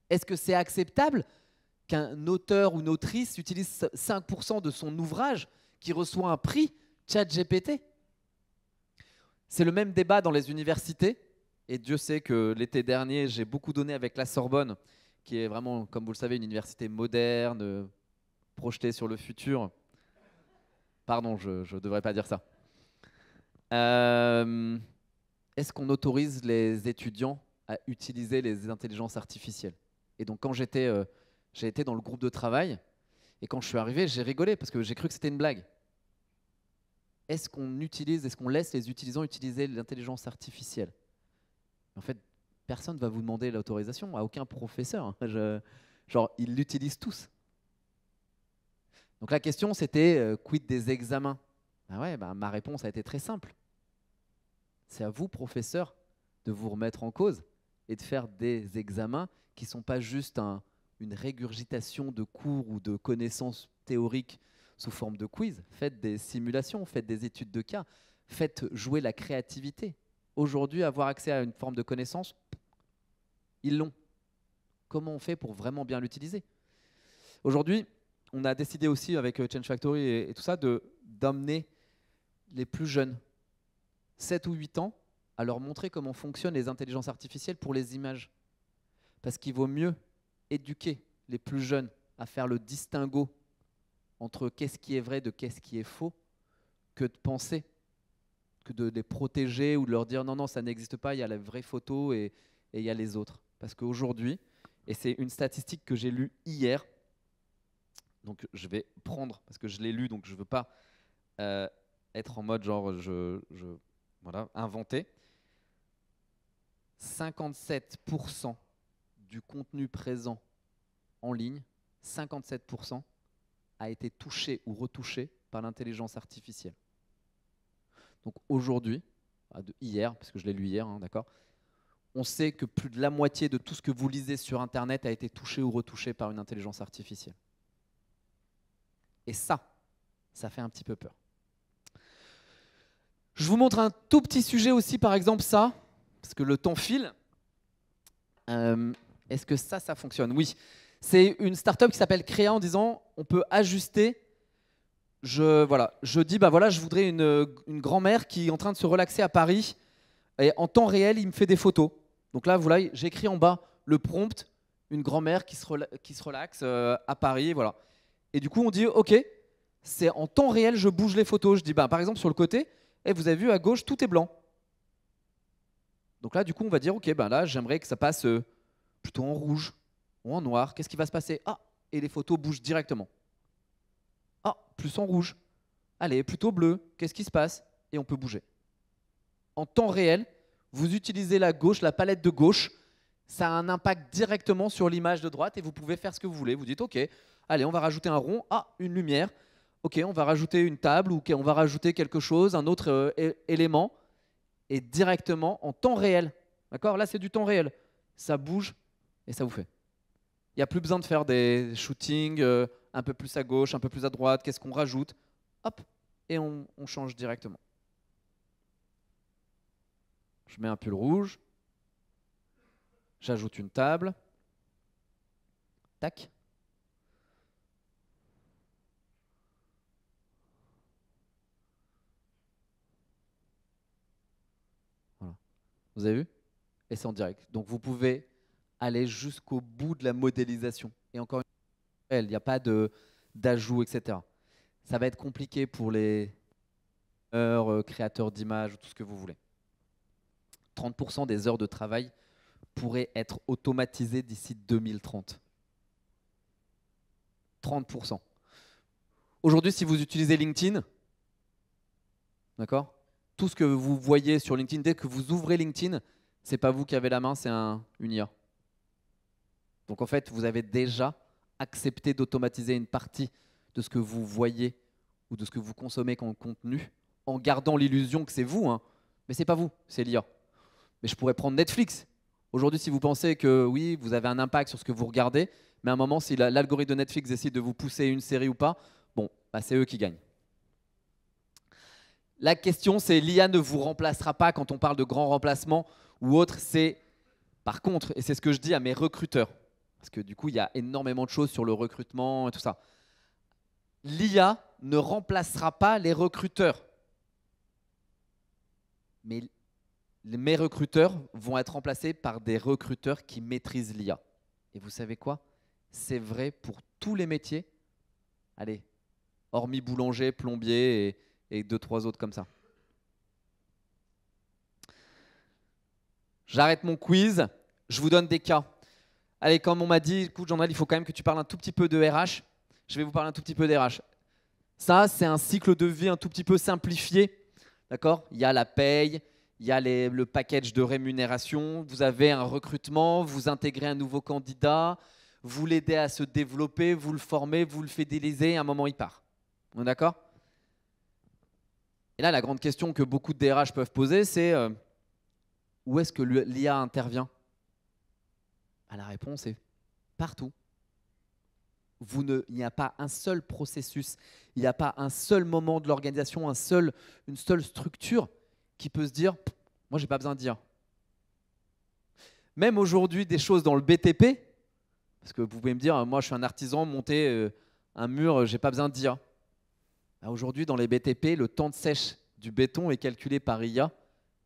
Est-ce que c'est acceptable qu'un auteur ou une autrice utilise 5% de son ouvrage qui reçoit un prix ChatGPT? C'est le même débat dans les universités. Et Dieu sait que l'été dernier, j'ai beaucoup donné avec la Sorbonne, qui est vraiment, comme vous le savez, une université moderne, projetée sur le futur. Pardon, je ne devrais pas dire ça. Est-ce qu'on autorise les étudiants à utiliser les intelligences artificielles? Et donc, quand j'étais J'ai été dans le groupe de travail et quand je suis arrivé, j'ai rigolé parce que j'ai cru que c'était une blague. Est-ce qu'on laisse les utilisants utiliser l'intelligence artificielle? En fait, personne ne va vous demander l'autorisation, à aucun professeur. Genre, ils l'utilisent tous. Donc la question, c'était quid des examens? Ah ouais, ma réponse a été très simple. C'est à vous, professeurs, de vous remettre en cause et de faire des examens qui ne sont pas juste une régurgitation de cours ou de connaissances théoriques sous forme de quiz. Faites des simulations, faites des études de cas, faites jouer la créativité. Aujourd'hui, avoir accès à une forme de connaissance, ils l'ont. Comment on fait pour vraiment bien l'utiliser? Aujourd'hui, on a décidé aussi avec Change Factory et tout ça d'emmener les plus jeunes, 7 ou 8 ans, à leur montrer comment fonctionnent les intelligences artificielles pour les images. Parce qu'il vaut mieux éduquer les plus jeunes à faire le distinguo entre qu'est-ce qui est vrai de qu'est-ce qui est faux, que de penser, que de les protéger ou de leur dire non, non, ça n'existe pas, il y a la vraie photo et il y a les autres. Parce qu'aujourd'hui, et c'est une statistique que j'ai lue hier, donc je vais prendre, parce que je l'ai lu, donc je ne veux pas être en mode genre, voilà, inventer. 57% du contenu présent en ligne, 57% a été touché ou retouché par l'intelligence artificielle. Donc aujourd'hui, hier, parce que je l'ai lu hier, hein, d'accord, on sait que plus de la moitié de tout ce que vous lisez sur Internet a été touché ou retouché par une intelligence artificielle. Et ça fait un petit peu peur. Je vous montre un tout petit sujet aussi, par exemple ça, parce que le temps file. Est-ce que ça fonctionne? Oui. C'est une startup qui s'appelle Créa en disant on peut ajuster. Je dis bah voilà, je voudrais une grand-mère qui est en train de se relaxer à Paris et en temps réel, il me fait des photos. Donc là, voilà, j'ai écrit en bas le prompt, une grand-mère qui se relaxe à Paris, voilà. Et du coup, on dit ok, c'est en temps réel, je bouge les photos. Je dis bah par exemple sur le côté, vous avez vu à gauche, tout est blanc. Donc là, du coup, on va dire ok, ben là, j'aimerais que ça passe plutôt en rouge ou en noir. Qu'est-ce qui va se passer? Ah, et les photos bougent directement. Ah, plus en rouge. Allez, plutôt bleu. Qu'est-ce qui se passe? Et on peut bouger. En temps réel, vous utilisez la gauche, la palette de gauche. Ça a un impact directement sur l'image de droite et vous pouvez faire ce que vous voulez. Vous dites, OK, allez, on va rajouter un rond. Ah, une lumière. OK, on va rajouter une table ou on va rajouter quelque chose, un autre élément. Et directement, en temps réel. D'accord? Là, c'est du temps réel. Ça bouge et ça vous fait. Il n'y a plus besoin de faire des shootings un peu plus à gauche, un peu plus à droite. Qu'est-ce qu'on rajoute? Hop, et on change directement. Je mets un pull rouge. J'ajoute une table. Tac. Voilà. Vous avez vu? Et c'est en direct. Donc vous pouvez aller jusqu'au bout de la modélisation. Et encore une fois, il n'y a pas d'ajout, etc. Ça va être compliqué pour les créateurs d'images, tout ce que vous voulez. 30% des heures de travail pourraient être automatisées d'ici 2030. 30%. Aujourd'hui, si vous utilisez LinkedIn, d'accord, tout ce que vous voyez sur LinkedIn, dès que vous ouvrez LinkedIn, c'est pas vous qui avez la main, c'est une IA. Donc en fait, vous avez déjà accepté d'automatiser une partie de ce que vous voyez ou de ce que vous consommez comme contenu, en gardant l'illusion que c'est vous, hein. Mais c'est pas vous, c'est l'IA. Mais je pourrais prendre Netflix. Aujourd'hui, si vous pensez que oui, vous avez un impact sur ce que vous regardez, mais à un moment, si l'algorithme de Netflix décide de vous pousser une série ou pas, bon, bah, c'est eux qui gagnent. La question, c'est l'IA ne vous remplacera pas quand on parle de grand remplacement ou autre. C'est par contre, et c'est ce que je dis à mes recruteurs, parce que du coup, il y a énormément de choses sur le recrutement et tout ça. L'IA ne remplacera pas les recruteurs. Mais mes recruteurs vont être remplacés par des recruteurs qui maîtrisent l'IA. Et vous savez quoi? C'est vrai pour tous les métiers. Allez, hormis boulanger, plombier et 2-3 autres comme ça. J'arrête mon quiz. Je vous donne des cas. Allez, comme on m'a dit, écoute, Jean-Noël, il faut quand même que tu parles un tout petit peu de RH. Je vais vous parler un tout petit peu d'RH. Ça, c'est un cycle de vie un tout petit peu simplifié. D'accord? Il y a la paye, il y a le package de rémunération, vous avez un recrutement, vous intégrez un nouveau candidat, vous l'aidez à se développer, vous le formez, vous le fidélisez, à un moment il part. On est d'accord? Et là, la grande question que beaucoup de DRH peuvent poser, c'est où est-ce que l'IA intervient? La réponse est partout. Il n'y a pas un seul processus, il n'y a pas un seul moment de l'organisation, une seule structure qui peut se dire « moi, j'ai pas besoin de dire ». Même aujourd'hui, des choses dans le BTP, parce que vous pouvez me dire « moi, je suis un artisan, monter un mur, j'ai pas besoin de dire ». Aujourd'hui, dans les BTP, le temps de sèche du béton est calculé par IA,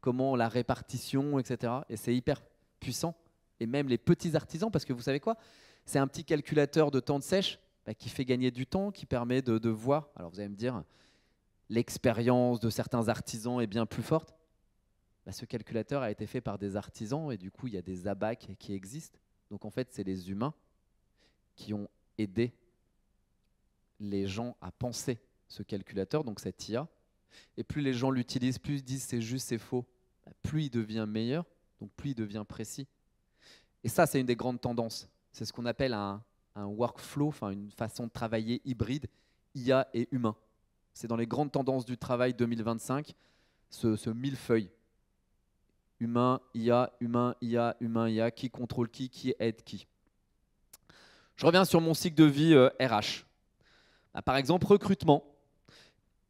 comment la répartition, etc. Et c'est hyper puissant. Et même les petits artisans, parce que vous savez quoi? C'est un petit calculateur de temps de sèche qui fait gagner du temps, qui permet de voir. Alors vous allez me dire, l'expérience de certains artisans est bien plus forte. Ce calculateur a été fait par des artisans et du coup, il y a des abacs qui existent. Donc en fait, c'est les humains qui ont aidé les gens à penser ce calculateur, donc cette IA. Et plus les gens l'utilisent, plus ils disent c'est juste, c'est faux, plus il devient meilleur, donc plus il devient précis. Et ça, c'est une des grandes tendances. C'est ce qu'on appelle un workflow, enfin une façon de travailler hybride, IA et humain. C'est dans les grandes tendances du travail 2025, ce millefeuille. Humain, IA, humain, IA, humain, IA, qui contrôle qui aide qui. Je reviens sur mon cycle de vie RH. Par exemple, recrutement.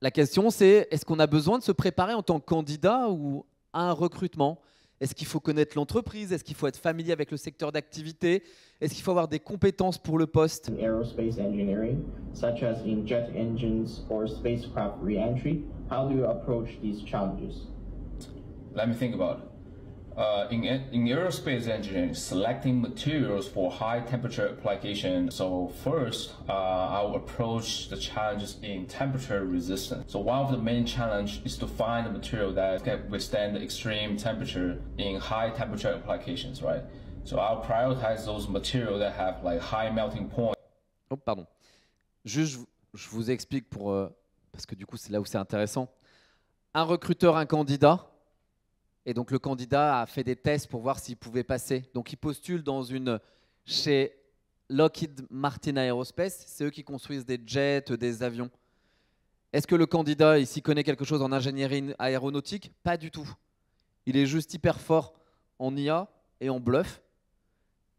La question, c'est est-ce qu'on a besoin de se préparer en tant que candidat ou à un recrutement? Est-ce qu'il faut connaître l'entreprise? Est-ce qu'il faut être familier avec le secteur d'activité? Est-ce qu'il faut avoir des compétences pour le poste? In aerospace engineering, such as in jet engines or spacecraft re-entry, how do you approach these challenges? Let me think about it. In aerospace engineering, selecting materials for high temperature application. So first, I'll approach the challenges in temperature resistance. So one of the main challenge is to find a material that can withstand extreme temperature in high temperature applications, right? So I'll prioritize those materials that have like high melting point. Oh, pardon. Juste, je vous explique parce que du coup, c'est là où c'est intéressant. Un recruteur, un candidat. Et donc le candidat a fait des tests pour voir s'il pouvait passer. Donc il postule chez Lockheed Martin Aerospace, c'est eux qui construisent des jets, des avions. Est-ce que le candidat ici connaît quelque chose en ingénierie aéronautique? Pas du tout. Il est juste hyper fort en IA et en bluff.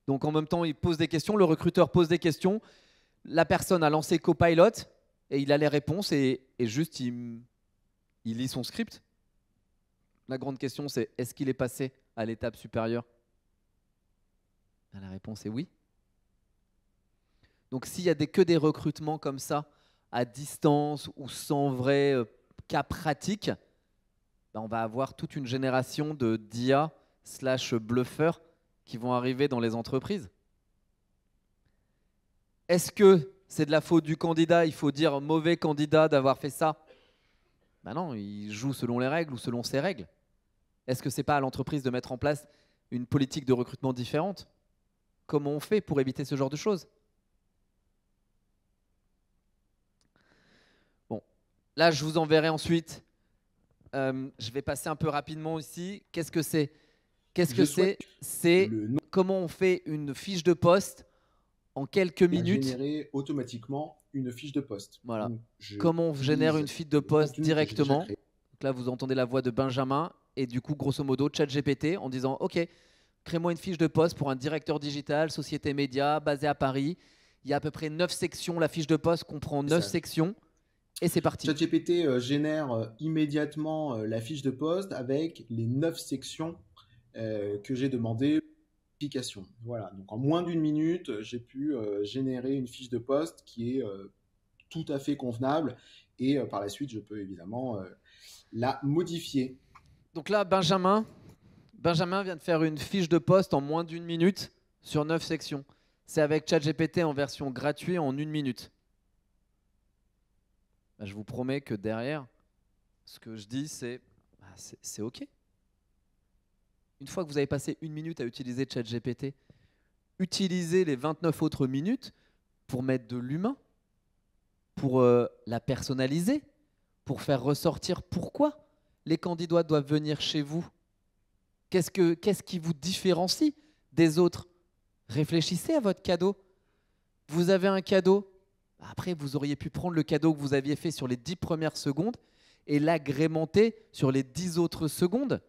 Donc en même temps, il pose des questions, le recruteur pose des questions, la personne a lancé Copilot et il a les réponses et juste il lit son script. La grande question, c'est est-ce qu'il est passé à l'étape supérieure? La réponse est oui. Donc s'il y a que des recrutements comme ça, à distance ou sans vrai cas pratique, on va avoir toute une génération de d'IA / bluffeurs qui vont arriver dans les entreprises. Est-ce que c'est de la faute du candidat? Il faut dire mauvais candidat d'avoir fait ça? Non, il joue selon les règles ou selon ses règles. Est-ce que ce n'est pas à l'entreprise de mettre en place une politique de recrutement différente? Comment on fait pour éviter ce genre de choses? Bon, là, je vous enverrai ensuite. Je vais passer un peu rapidement ici. Qu'est-ce que c'est? C'est comment on fait une fiche de poste en quelques minutes. Générer automatiquement une fiche de poste. Voilà. Donc, comment on génère une fiche de poste directement? Donc là, vous entendez la voix de Benjamin. Et du coup, grosso modo, ChatGPT en disant « Ok, crée-moi une fiche de poste pour un directeur digital, société média, basé à Paris. Il y a à peu près 9 sections. La fiche de poste comprend 9 sections. Et c'est parti. » ChatGPT génère immédiatement la fiche de poste avec les 9 sections que j'ai demandé. Voilà. Donc en moins d'une minute, j'ai pu générer une fiche de poste qui est tout à fait convenable. Et par la suite, je peux évidemment la modifier. Donc là, Benjamin vient de faire une fiche de poste en moins d'une minute sur 9 sections. C'est avec ChatGPT en version gratuite en 1 minute. Je vous promets que derrière, ce que je dis, c'est OK. Une fois que vous avez passé 1 minute à utiliser ChatGPT, utilisez les 29 autres minutes pour mettre de l'humain, pour la personnaliser, pour faire ressortir pourquoi les candidats doivent venir chez vous. Qu'est-ce qui vous différencie des autres? Réfléchissez à votre cadeau. Vous avez un cadeau. Après, vous auriez pu prendre le cadeau que vous aviez fait sur les 10 premières secondes et l'agrémenter sur les 10 autres secondes.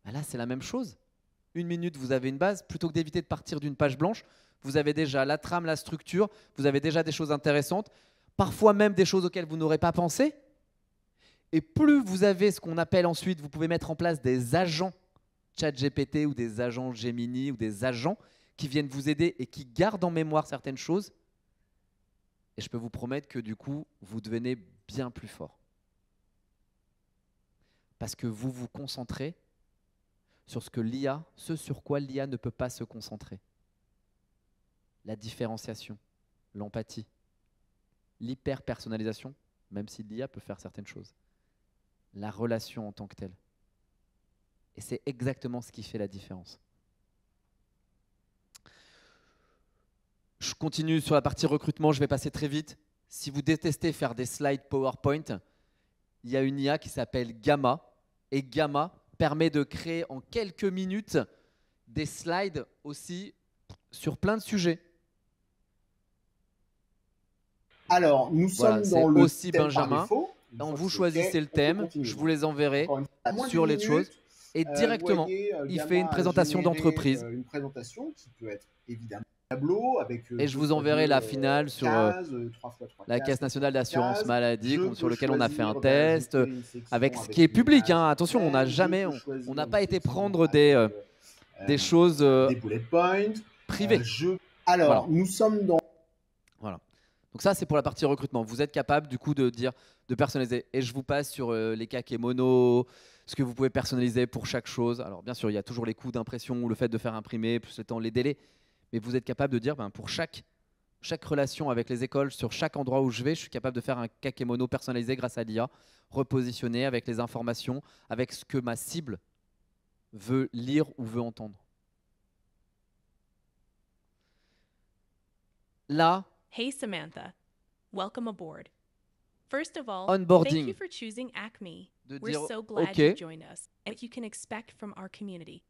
Là, c'est la même chose. 1 minute, vous avez une base. Plutôt que d'éviter de partir d'une page blanche, vous avez déjà la trame, la structure, vous avez déjà des choses intéressantes, parfois même des choses auxquelles vous n'aurez pas pensé. Et plus vous avez ce qu'on appelle ensuite, vous pouvez mettre en place des agents ChatGPT ou des agents Gemini ou des agents qui viennent vous aider et qui gardent en mémoire certaines choses. Et je peux vous promettre que du coup, vous devenez bien plus fort. Parce que vous vous concentrez sur ce sur quoi l'IA ne peut pas se concentrer. La différenciation, l'empathie, l'hyper-personnalisation, même si l'IA peut faire certaines choses. La relation en tant que telle. Et c'est exactement ce qui fait la différence. Je continue sur la partie recrutement, je vais passer très vite. Si vous détestez faire des slides PowerPoint, il y a une IA qui s'appelle Gamma. Et Gamma permet de créer en quelques minutes des slides aussi sur plein de sujets. Alors, nous sommes dans le aussi thème Benjamin. par défaut. Donc vous choisissez le thème, je vous les enverrai sur les choses. Et directement, il fait une présentation d'entreprise. Une présentation qui peut être évidemment tableau avec. Et je vous enverrai la finale sur la Caisse nationale d'assurance maladie, sur lequel on a fait un test, avec ce qui est public. Hein. Attention, on n'a pas été prendre des choses des bullet points privées. Alors, voilà. Nous sommes dans. Voilà. Donc ça, c'est pour la partie recrutement. Vous êtes capable du coup de personnaliser. Et je vous passe sur les kakémonos, ce que vous pouvez personnaliser pour chaque chose. Alors bien sûr, il y a toujours les coûts d'impression ou le fait de faire imprimer, plus le temps, les délais. Mais vous êtes capable de dire, pour chaque relation avec les écoles, sur chaque endroit où je vais, je suis capable de faire un kakémono personnalisé grâce à l'IA, repositionné avec les informations, avec ce que ma cible veut lire ou veut entendre. Là, Hey Samantha, welcome aboard. First of all, Onboarding. thank you for choosing Acme. De We're dire, so glad OK. you joined us and what you can expect from our community.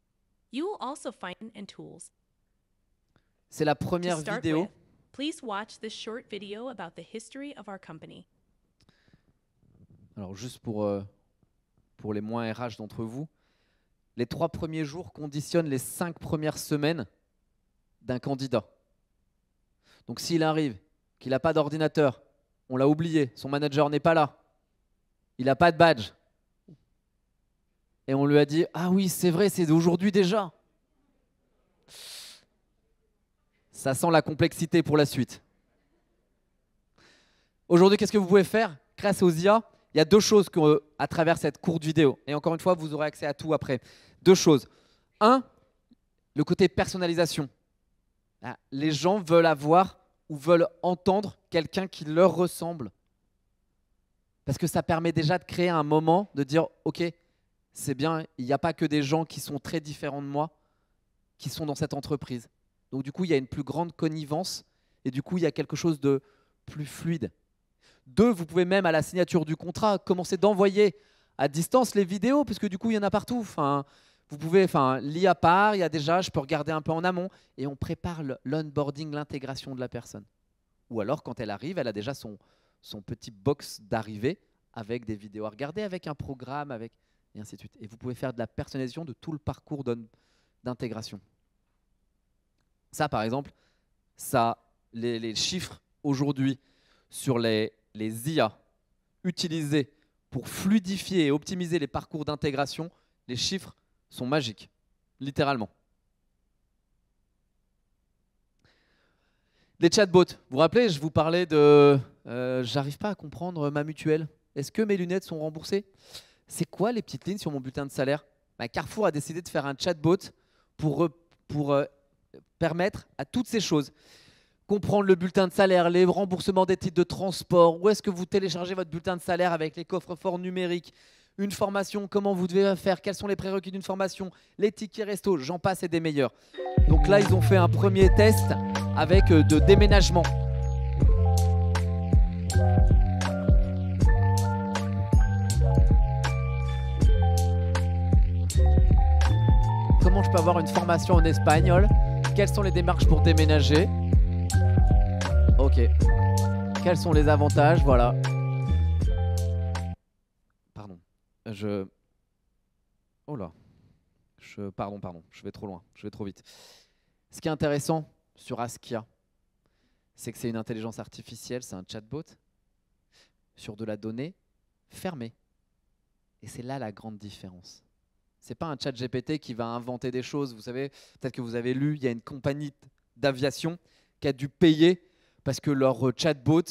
You will also find and tools. C'est la To première start vidéo. with, please watch this short video about the history of our company. Alors juste pour les moins RH d'entre vous, les 3 premiers jours conditionnent les 5 premières semaines d'un candidat. Donc s'il arrive, qu'il n'a pas d'ordinateur, on l'a oublié, son manager n'est pas là, il n'a pas de badge, et on lui a dit « Ah oui, c'est vrai, c'est d'aujourd'hui déjà !» Ça sent la complexité pour la suite. Aujourd'hui, qu'est-ce que vous pouvez faire grâce aux IA? Il y a 2 choses à travers cette courte vidéo. Et encore une fois, vous aurez accès à tout après. 2 choses. 1, le côté personnalisation. Les gens veulent avoir ou veulent entendre quelqu'un qui leur ressemble. Parce que ça permet déjà de créer un moment, de dire « Ok, c'est bien, il n'y a pas que des gens qui sont très différents de moi qui sont dans cette entreprise. » Donc du coup, il y a une plus grande connivence et du coup, il y a quelque chose de plus fluide. 2, vous pouvez même à la signature du contrat commencer d'envoyer à distance les vidéos parce que du coup, il y en a partout. Vous pouvez, l'IA part, il y a déjà, je peux regarder un peu en amont et on prépare l'onboarding, l'intégration de la personne. Ou alors, quand elle arrive, elle a déjà son petit box d'arrivée avec des vidéos à regarder, avec un programme, et ainsi de suite. Et vous pouvez faire de la personnalisation de tout le parcours d'intégration. Ça, par exemple, les chiffres aujourd'hui sur les IA utilisés pour fluidifier et optimiser les parcours d'intégration, les chiffres sont magiques, littéralement. Les chatbots, vous vous rappelez, je vous parlais de j'arrive pas à comprendre ma mutuelle. Est-ce que mes lunettes sont remboursées? C'est quoi les petites lignes sur mon bulletin de salaire? Carrefour a décidé de faire un chatbot pour permettre à toutes ces choses. Comprendre le bulletin de salaire, les remboursements des titres de transport, où est-ce que vous téléchargez votre bulletin de salaire avec les coffres-forts numériques, une formation, comment vous devez faire, quels sont les prérequis d'une formation, les tickets resto, j'en passe et des meilleurs. Donc là, ils ont fait un premier test avec de déménagement. Comment je peux avoir une formation en espagnol? Quelles sont les démarches pour déménager? Ok. Quels sont les avantages? Voilà. Pardon. Oh là. Pardon. Je vais trop loin. Je vais trop vite. Ce qui est intéressant sur Askia, c'est que c'est une intelligence artificielle, c'est un chatbot sur de la donnée fermée. Et c'est là la grande différence. C'est pas un chat GPT qui va inventer des choses. Vous savez, peut-être que vous avez lu, il y a une compagnie d'aviation qui a dû payer parce que leur chatbot,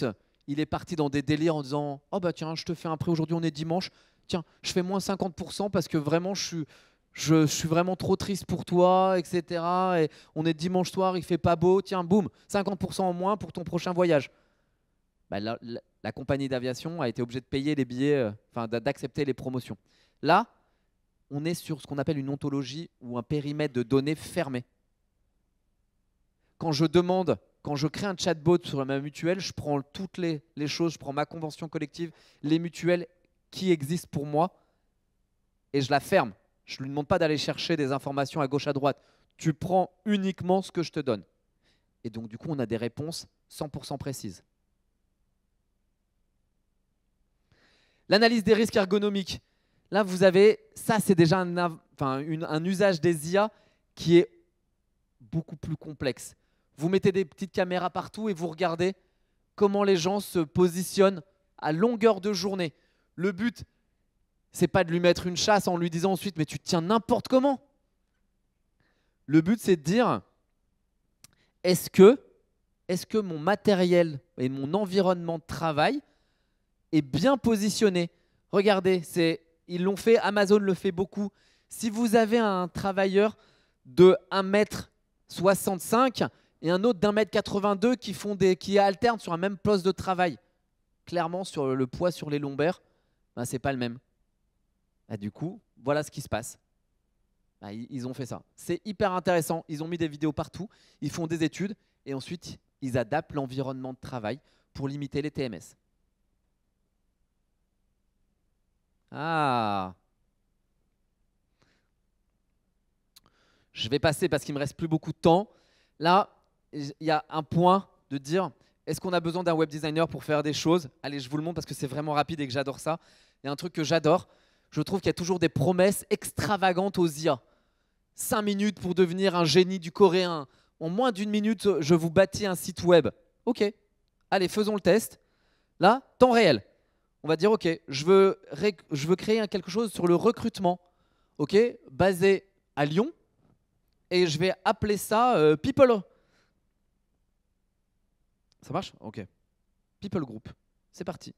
il est parti dans des délires en disant « Oh bah tiens, je te fais un prêt aujourd'hui, on est dimanche. Tiens, je fais moins 50% parce que vraiment, je suis vraiment trop triste pour toi, etc. Et on est dimanche soir, il fait pas beau. Tiens, boum, 50% en moins pour ton prochain voyage. » Bah, la compagnie d'aviation a été obligée de payer les billets, d'accepter les promotions. Là, on est sur ce qu'on appelle une ontologie ou un périmètre de données fermé. Quand je crée un chatbot sur ma mutuelle, je prends toutes les choses, je prends ma convention collective, les mutuelles qui existent pour moi, et je la ferme. Je ne lui demande pas d'aller chercher des informations à gauche, à droite. Tu prends uniquement ce que je te donne. Et donc, du coup, on a des réponses 100% précises. L'analyse des risques ergonomiques. Là, vous avez, ça c'est déjà un usage des IA qui est beaucoup plus complexe. Vous mettez des petites caméras partout et vous regardez comment les gens se positionnent à longueur de journée. Le but, c'est pas de lui mettre une chasse en lui disant ensuite « mais tu te tiens n'importe comment ». Le but, c'est de dire « est-ce que mon matériel et mon environnement de travail est bien positionné ?» Regardez, ils l'ont fait, Amazon le fait beaucoup. Si vous avez un travailleur de 1m65 et un autre d'1m82 qui alternent sur un même poste de travail, clairement sur le poids sur les lombaires, ben, ce n'est pas le même. Et du coup, voilà ce qui se passe. Ben, ils ont fait ça. C'est hyper intéressant. Ils ont mis des vidéos partout, ils font des études et ensuite ils adaptent l'environnement de travail pour limiter les TMS. Ah. Je vais passer parce qu'il ne me reste plus beaucoup de temps. Là, il y a un point de dire, est-ce qu'on a besoin d'un web designer pour faire des choses? Allez, je vous le montre parce que c'est vraiment rapide et que j'adore ça. Il y a un truc que j'adore. Je trouve qu'il y a toujours des promesses extravagantes aux IA. 5 minutes pour devenir un génie du coréen. En moins d'une minute, je vous bâtis un site web. Ok, allez, faisons le test. Là, temps réel. On va dire, ok, je veux créer quelque chose sur le recrutement, ok, basé à Lyon, et je vais appeler ça People. Ça marche? Ok. People Group. C'est parti.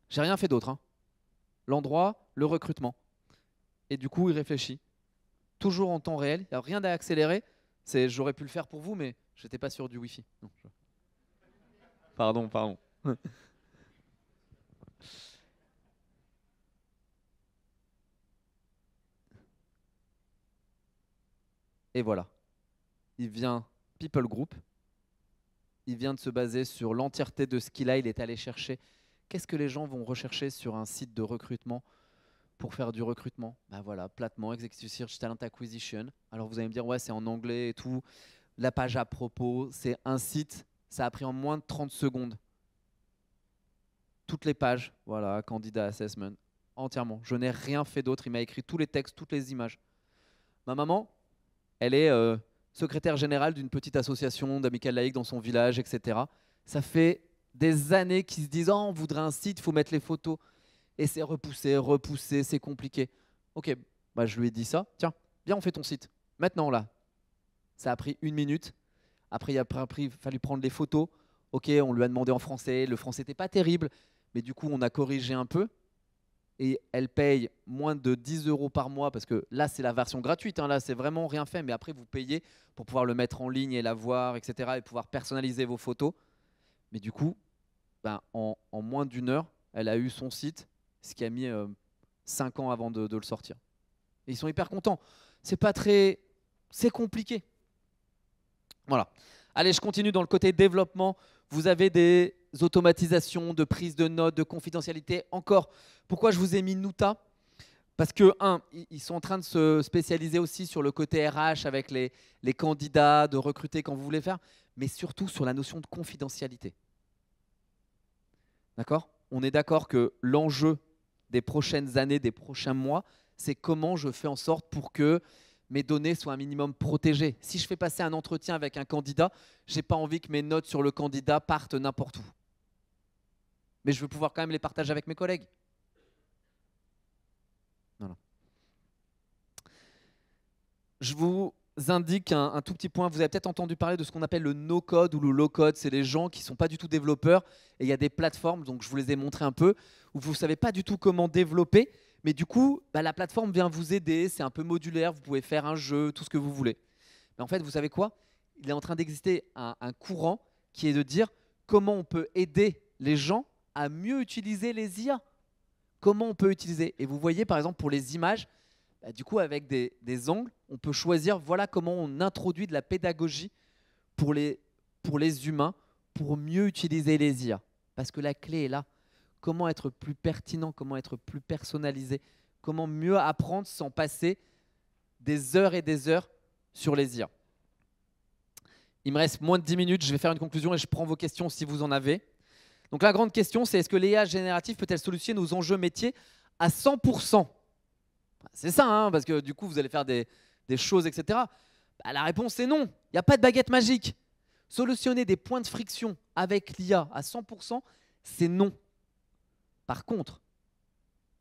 J'ai rien fait d'autre. Hein. L'endroit, le recrutement. Et du coup, il réfléchit. Toujours en temps réel. Il n'y a rien à accélérer. J'aurais pu le faire pour vous, mais je n'étais pas sûr du Wi-Fi. Non, Pardon. Et voilà. Il vient People Group. Il vient de se baser sur l'entièreté de ce qu'il a. Il est allé chercher. Qu'est-ce que les gens vont rechercher sur un site de recrutement pour faire du recrutement? Ben voilà, platement, Executive Search, Talent Acquisition. Alors vous allez me dire, ouais, c'est en anglais et tout. La page à propos, c'est un site. Ça a pris en moins de 30 secondes. Toutes les pages, voilà, Candidat Assessment, entièrement. Je n'ai rien fait d'autre. Il m'a écrit tous les textes, toutes les images. Ma maman, elle est secrétaire générale d'une petite association d'amicales laïques dans son village, etc. Ça fait des années qu'ils se disent « Oh, on voudrait un site, il faut mettre les photos. » Et c'est repoussé, c'est compliqué. Ok, bah, je lui ai dit ça. Tiens, viens, on fait ton site. Maintenant, là. Ça a pris 1 minute. Après, il a fallu prendre les photos. Ok, on lui a demandé en français. Le français n'était pas terrible. Mais du coup, on a corrigé un peu. Et elle paye moins de 10 € par mois parce que là, c'est la version gratuite. Hein, là, c'est vraiment rien fait. Mais après, vous payez pour pouvoir le mettre en ligne et la voir, etc. Et pouvoir personnaliser vos photos. Mais du coup, ben, en moins d'1 heure, elle a eu son site ce qui a mis 5 ans avant de le sortir. Et ils sont hyper contents. C'est pas très... C'est compliqué. Voilà. Allez, je continue dans le côté développement. Vous avez des automatisations de prise de notes, de confidentialité. Encore, pourquoi je vous ai mis Nuta? Parce que, ils sont en train de se spécialiser aussi sur le côté RH avec les candidats, de recruter quand vous voulez faire, mais surtout sur la notion de confidentialité. D'accord? On est d'accord que l'enjeu des prochaines années, des prochains mois, c'est comment je fais en sorte pour que mes données soient un minimum protégées. Si je fais passer un entretien avec un candidat, je n'ai pas envie que mes notes sur le candidat partent n'importe où. Mais je veux pouvoir quand même les partager avec mes collègues. Voilà. Je vous indique un tout petit point. Vous avez peut-être entendu parler de ce qu'on appelle le no-code ou le low-code. C'est les gens qui ne sont pas du tout développeurs. Et il y a des plateformes, donc je vous les ai montrées un peu, où vous ne savez pas du tout comment développer. Mais du coup, la plateforme vient vous aider. C'est un peu modulaire. Vous pouvez faire un jeu, tout ce que vous voulez. Mais en fait, vous savez quoi? Il est en train d'exister un courant qui est de dire comment on peut aider les gens à mieux utiliser les IA. Comment on peut utiliser? Et vous voyez, par exemple, pour les images, du coup, avec des angles, on peut choisir, voilà comment on introduit de la pédagogie pour les humains, pour mieux utiliser les IA. Parce que la clé est là. Comment être plus pertinent, comment être plus personnalisé, comment mieux apprendre sans passer des heures et des heures sur les IA. Il me reste moins de 10 minutes, je vais faire une conclusion et je prends vos questions si vous en avez. Donc la grande question, c'est est-ce que l'IA générative peut-elle solutionner nos enjeux métiers à 100%? C'est ça, hein, parce que du coup, vous allez faire des choses, etc. La réponse est non. Il n'y a pas de baguette magique. Solutionner des points de friction avec l'IA à 100%, c'est non. Par contre,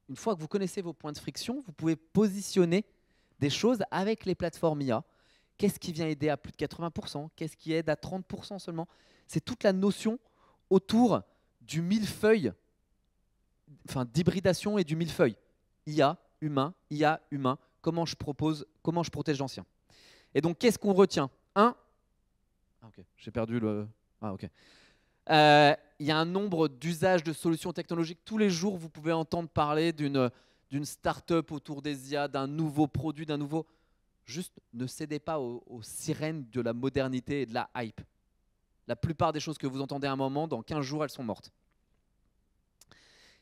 une fois que vous connaissez vos points de friction, vous pouvez positionner des choses avec les plateformes IA. Qu'est-ce qui vient aider à plus de 80%? Qu'est-ce qui aide à 30% seulement? C'est toute la notion autour du millefeuille, enfin d'hybridation et du millefeuille. IA, humain, comment je protège l'ancien. Et donc, qu'est-ce qu'on retient? Ok, j'ai perdu le... ok. Il y a un nombre d'usages de solutions technologiques. Tous les jours, vous pouvez entendre parler d'une start-up autour des IA, d'un nouveau produit, d'un nouveau... Juste ne cédez pas aux sirènes de la modernité et de la hype. La plupart des choses que vous entendez à un moment, dans 15 jours, elles sont mortes.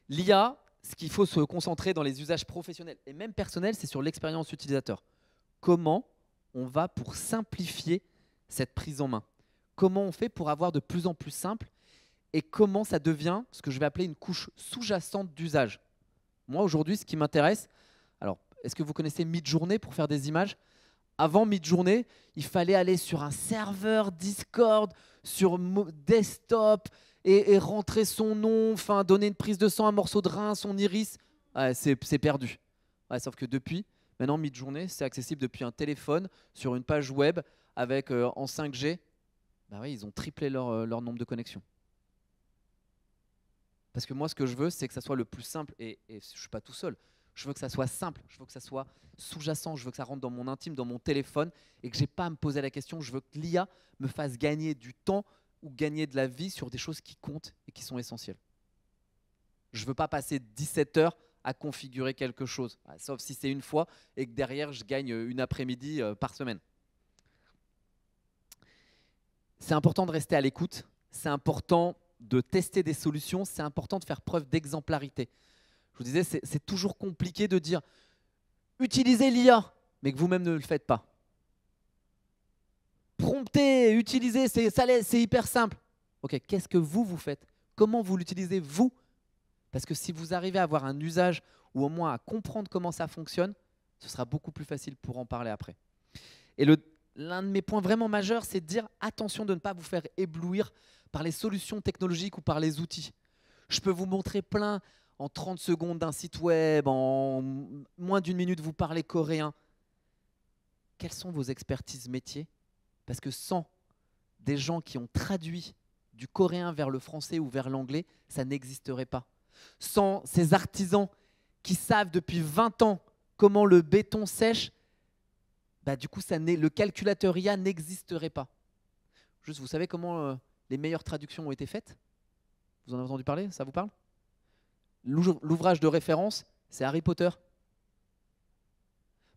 L'IA, ce qu'il faut se concentrer dans les usages professionnels et même personnels, c'est sur l'expérience utilisateur. Comment on va pour simplifier cette prise en main? Comment on fait pour avoir de plus en plus simple? Et comment ça devient ce que je vais appeler une couche sous-jacente d'usage? Moi, aujourd'hui, ce qui m'intéresse, alors, est-ce que vous connaissez Midjourney pour faire des images? Avant Midjourney, il fallait aller sur un serveur Discord, sur desktop, et rentrer son nom, enfin donner une prise de sang, un morceau de rein, son iris. Ouais, c'est perdu. Ouais, sauf que depuis, maintenant Midjourney, c'est accessible depuis un téléphone, sur une page web, avec en 5G. Bah oui, ils ont triplé leur nombre de connexions. Parce que moi, ce que je veux, c'est que ça soit le plus simple, et je ne suis pas tout seul. Je veux que ça soit simple, je veux que ça soit sous-jacent, je veux que ça rentre dans mon intime, dans mon téléphone, et que je n'ai pas à me poser la question. Je veux que l'IA me fasse gagner du temps ou gagner de la vie sur des choses qui comptent et qui sont essentielles. Je ne veux pas passer 17 heures à configurer quelque chose, sauf si c'est une fois et que derrière, je gagne une après-midi par semaine. C'est important de rester à l'écoute, c'est important de tester des solutions, c'est important de faire preuve d'exemplarité. Je vous disais, c'est toujours compliqué de dire « utilisez l'IA », mais que vous-même ne le faites pas. Promptez, utilisez, c'est hyper simple. Ok, qu'est-ce que vous faites? Comment vous l'utilisez vous? Parce que si vous arrivez à avoir un usage ou au moins à comprendre comment ça fonctionne, ce sera beaucoup plus facile pour en parler après. Et l'un de mes points vraiment majeurs, c'est de dire attention de ne pas vous faire éblouir par les solutions technologiques ou par les outils. Je peux vous montrer plein en 30 secondes d'un site web, en moins d'une minute, vous parlez coréen. Quelles sont vos expertises métiers? Parce que sans des gens qui ont traduit du coréen vers le français ou vers l'anglais, ça n'existerait pas. Sans ces artisans qui savent depuis 20 ans comment le béton sèche, du coup, le calculateur IA n'existerait pas. Juste, vous savez comment les meilleures traductions ont été faites? Vous en avez entendu parler? Ça vous parle? l'ouvrage de référence, c'est Harry Potter.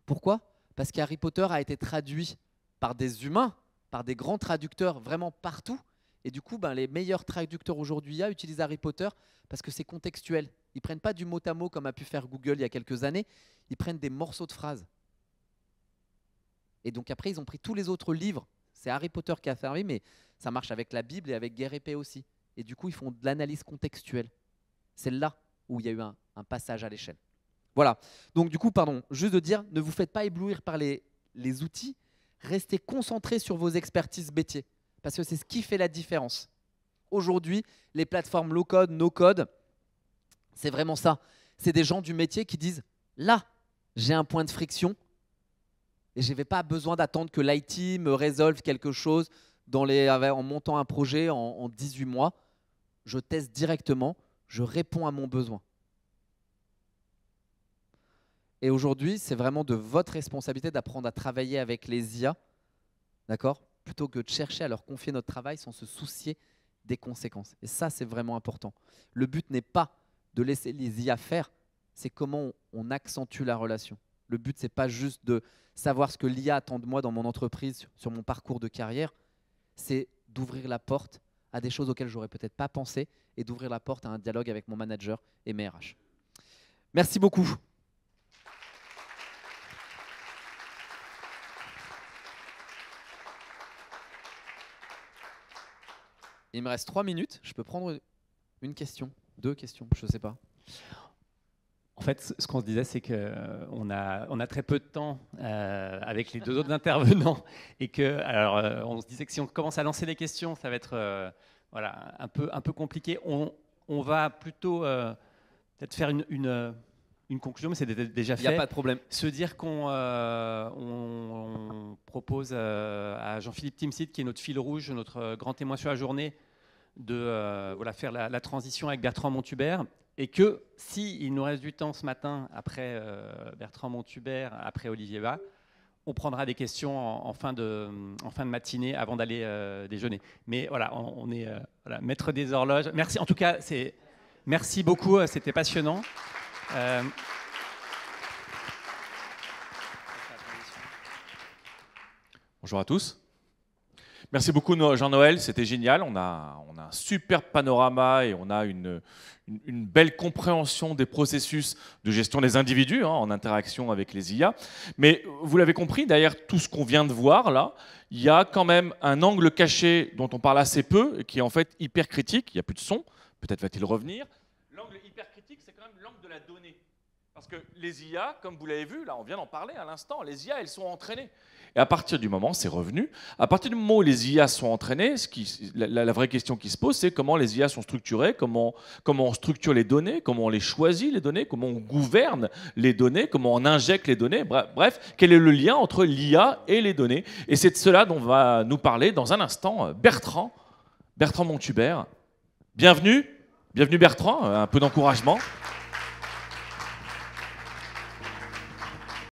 Pourquoi? Parce qu'Harry Potter a été traduit par des humains, par des grands traducteurs vraiment partout. Et du coup, les meilleurs traducteurs aujourd'hui utilisent Harry Potter parce que c'est contextuel. Ils ne prennent pas du mot à mot comme a pu faire Google il y a quelques années. Ils prennent des morceaux de phrases. Et donc après, ils ont pris tous les autres livres. C'est Harry Potter qui a servi, mais ça marche avec la Bible et avec Guerre épée aussi. Et du coup, ils font de l'analyse contextuelle. C'est là où il y a eu un passage à l'échelle. Voilà. Donc du coup, juste de dire, ne vous faites pas éblouir par les outils. Restez concentrés sur vos expertises métiers. Parce que c'est ce qui fait la différence. Aujourd'hui, les plateformes low-code, no-code, c'est vraiment ça. C'est des gens du métier qui disent, là, j'ai un point de friction et je n'ai pas besoin d'attendre que l'IT me résolve quelque chose en montant un projet en 18 mois. Je teste directement, je réponds à mon besoin. Et aujourd'hui, c'est vraiment de votre responsabilité d'apprendre à travailler avec les IA, d'accord ? Plutôt que de chercher à leur confier notre travail sans se soucier des conséquences. Et ça, c'est vraiment important. Le but n'est pas de laisser les IA faire, c'est comment on accentue la relation. Le but, ce n'est pas juste de savoir ce que l'IA attend de moi dans mon entreprise, sur mon parcours de carrière, c'est d'ouvrir la porte à des choses auxquelles je n'aurais peut-être pas pensé et d'ouvrir la porte à un dialogue avec mon manager et mes RH. Merci beaucoup. Il me reste 3 minutes. Je peux prendre une question, 2 questions, je ne sais pas. En fait, ce qu'on se disait, c'est qu'on a très peu de temps avec les 2 autres intervenants. Et on se disait que si on commence à lancer les questions, ça va être un peu compliqué. On va plutôt peut-être faire une conclusion, mais c'est déjà fait. Il n'y a pas de problème. Se dire qu'on propose à Jean-Philippe Timsit, qui est notre fil rouge, notre grand témoin sur la journée, de faire la transition avec Bertrand Monthubert. Et que s'il nous reste du temps ce matin, après Bertrand Monthubert, après Olivier Bas, on prendra des questions en fin de matinée avant d'aller déjeuner. Mais voilà, on est maître des horloges. Merci, en tout cas, merci beaucoup, c'était passionnant. Bonjour à tous. Merci beaucoup Jean-Noël, c'était génial. On a un super panorama et on a une belle compréhension des processus de gestion des individus en interaction avec les IA. Mais vous l'avez compris, derrière tout ce qu'on vient de voir là, il y a quand même un angle caché dont on parle assez peu et qui est en fait hyper critique. Il n'y a plus de son, peut-être va-t-il revenir. L'angle hyper critique, c'est quand même l'angle de la donnée. Parce que les IA, comme vous l'avez vu, là on vient d'en parler à l'instant, les IA elles sont entraînées. Et à partir du moment, c'est revenu, à partir du moment où les IA sont entraînées, la vraie question qui se pose, c'est comment les IA sont structurées, comment on structure les données, comment on les choisit les données, comment on gouverne les données, comment on injecte les données, bref, quel est le lien entre l'IA et les données. Et c'est de cela dont va nous parler dans un instant Bertrand Monthubert. Bienvenue Bertrand, un peu d'encouragement.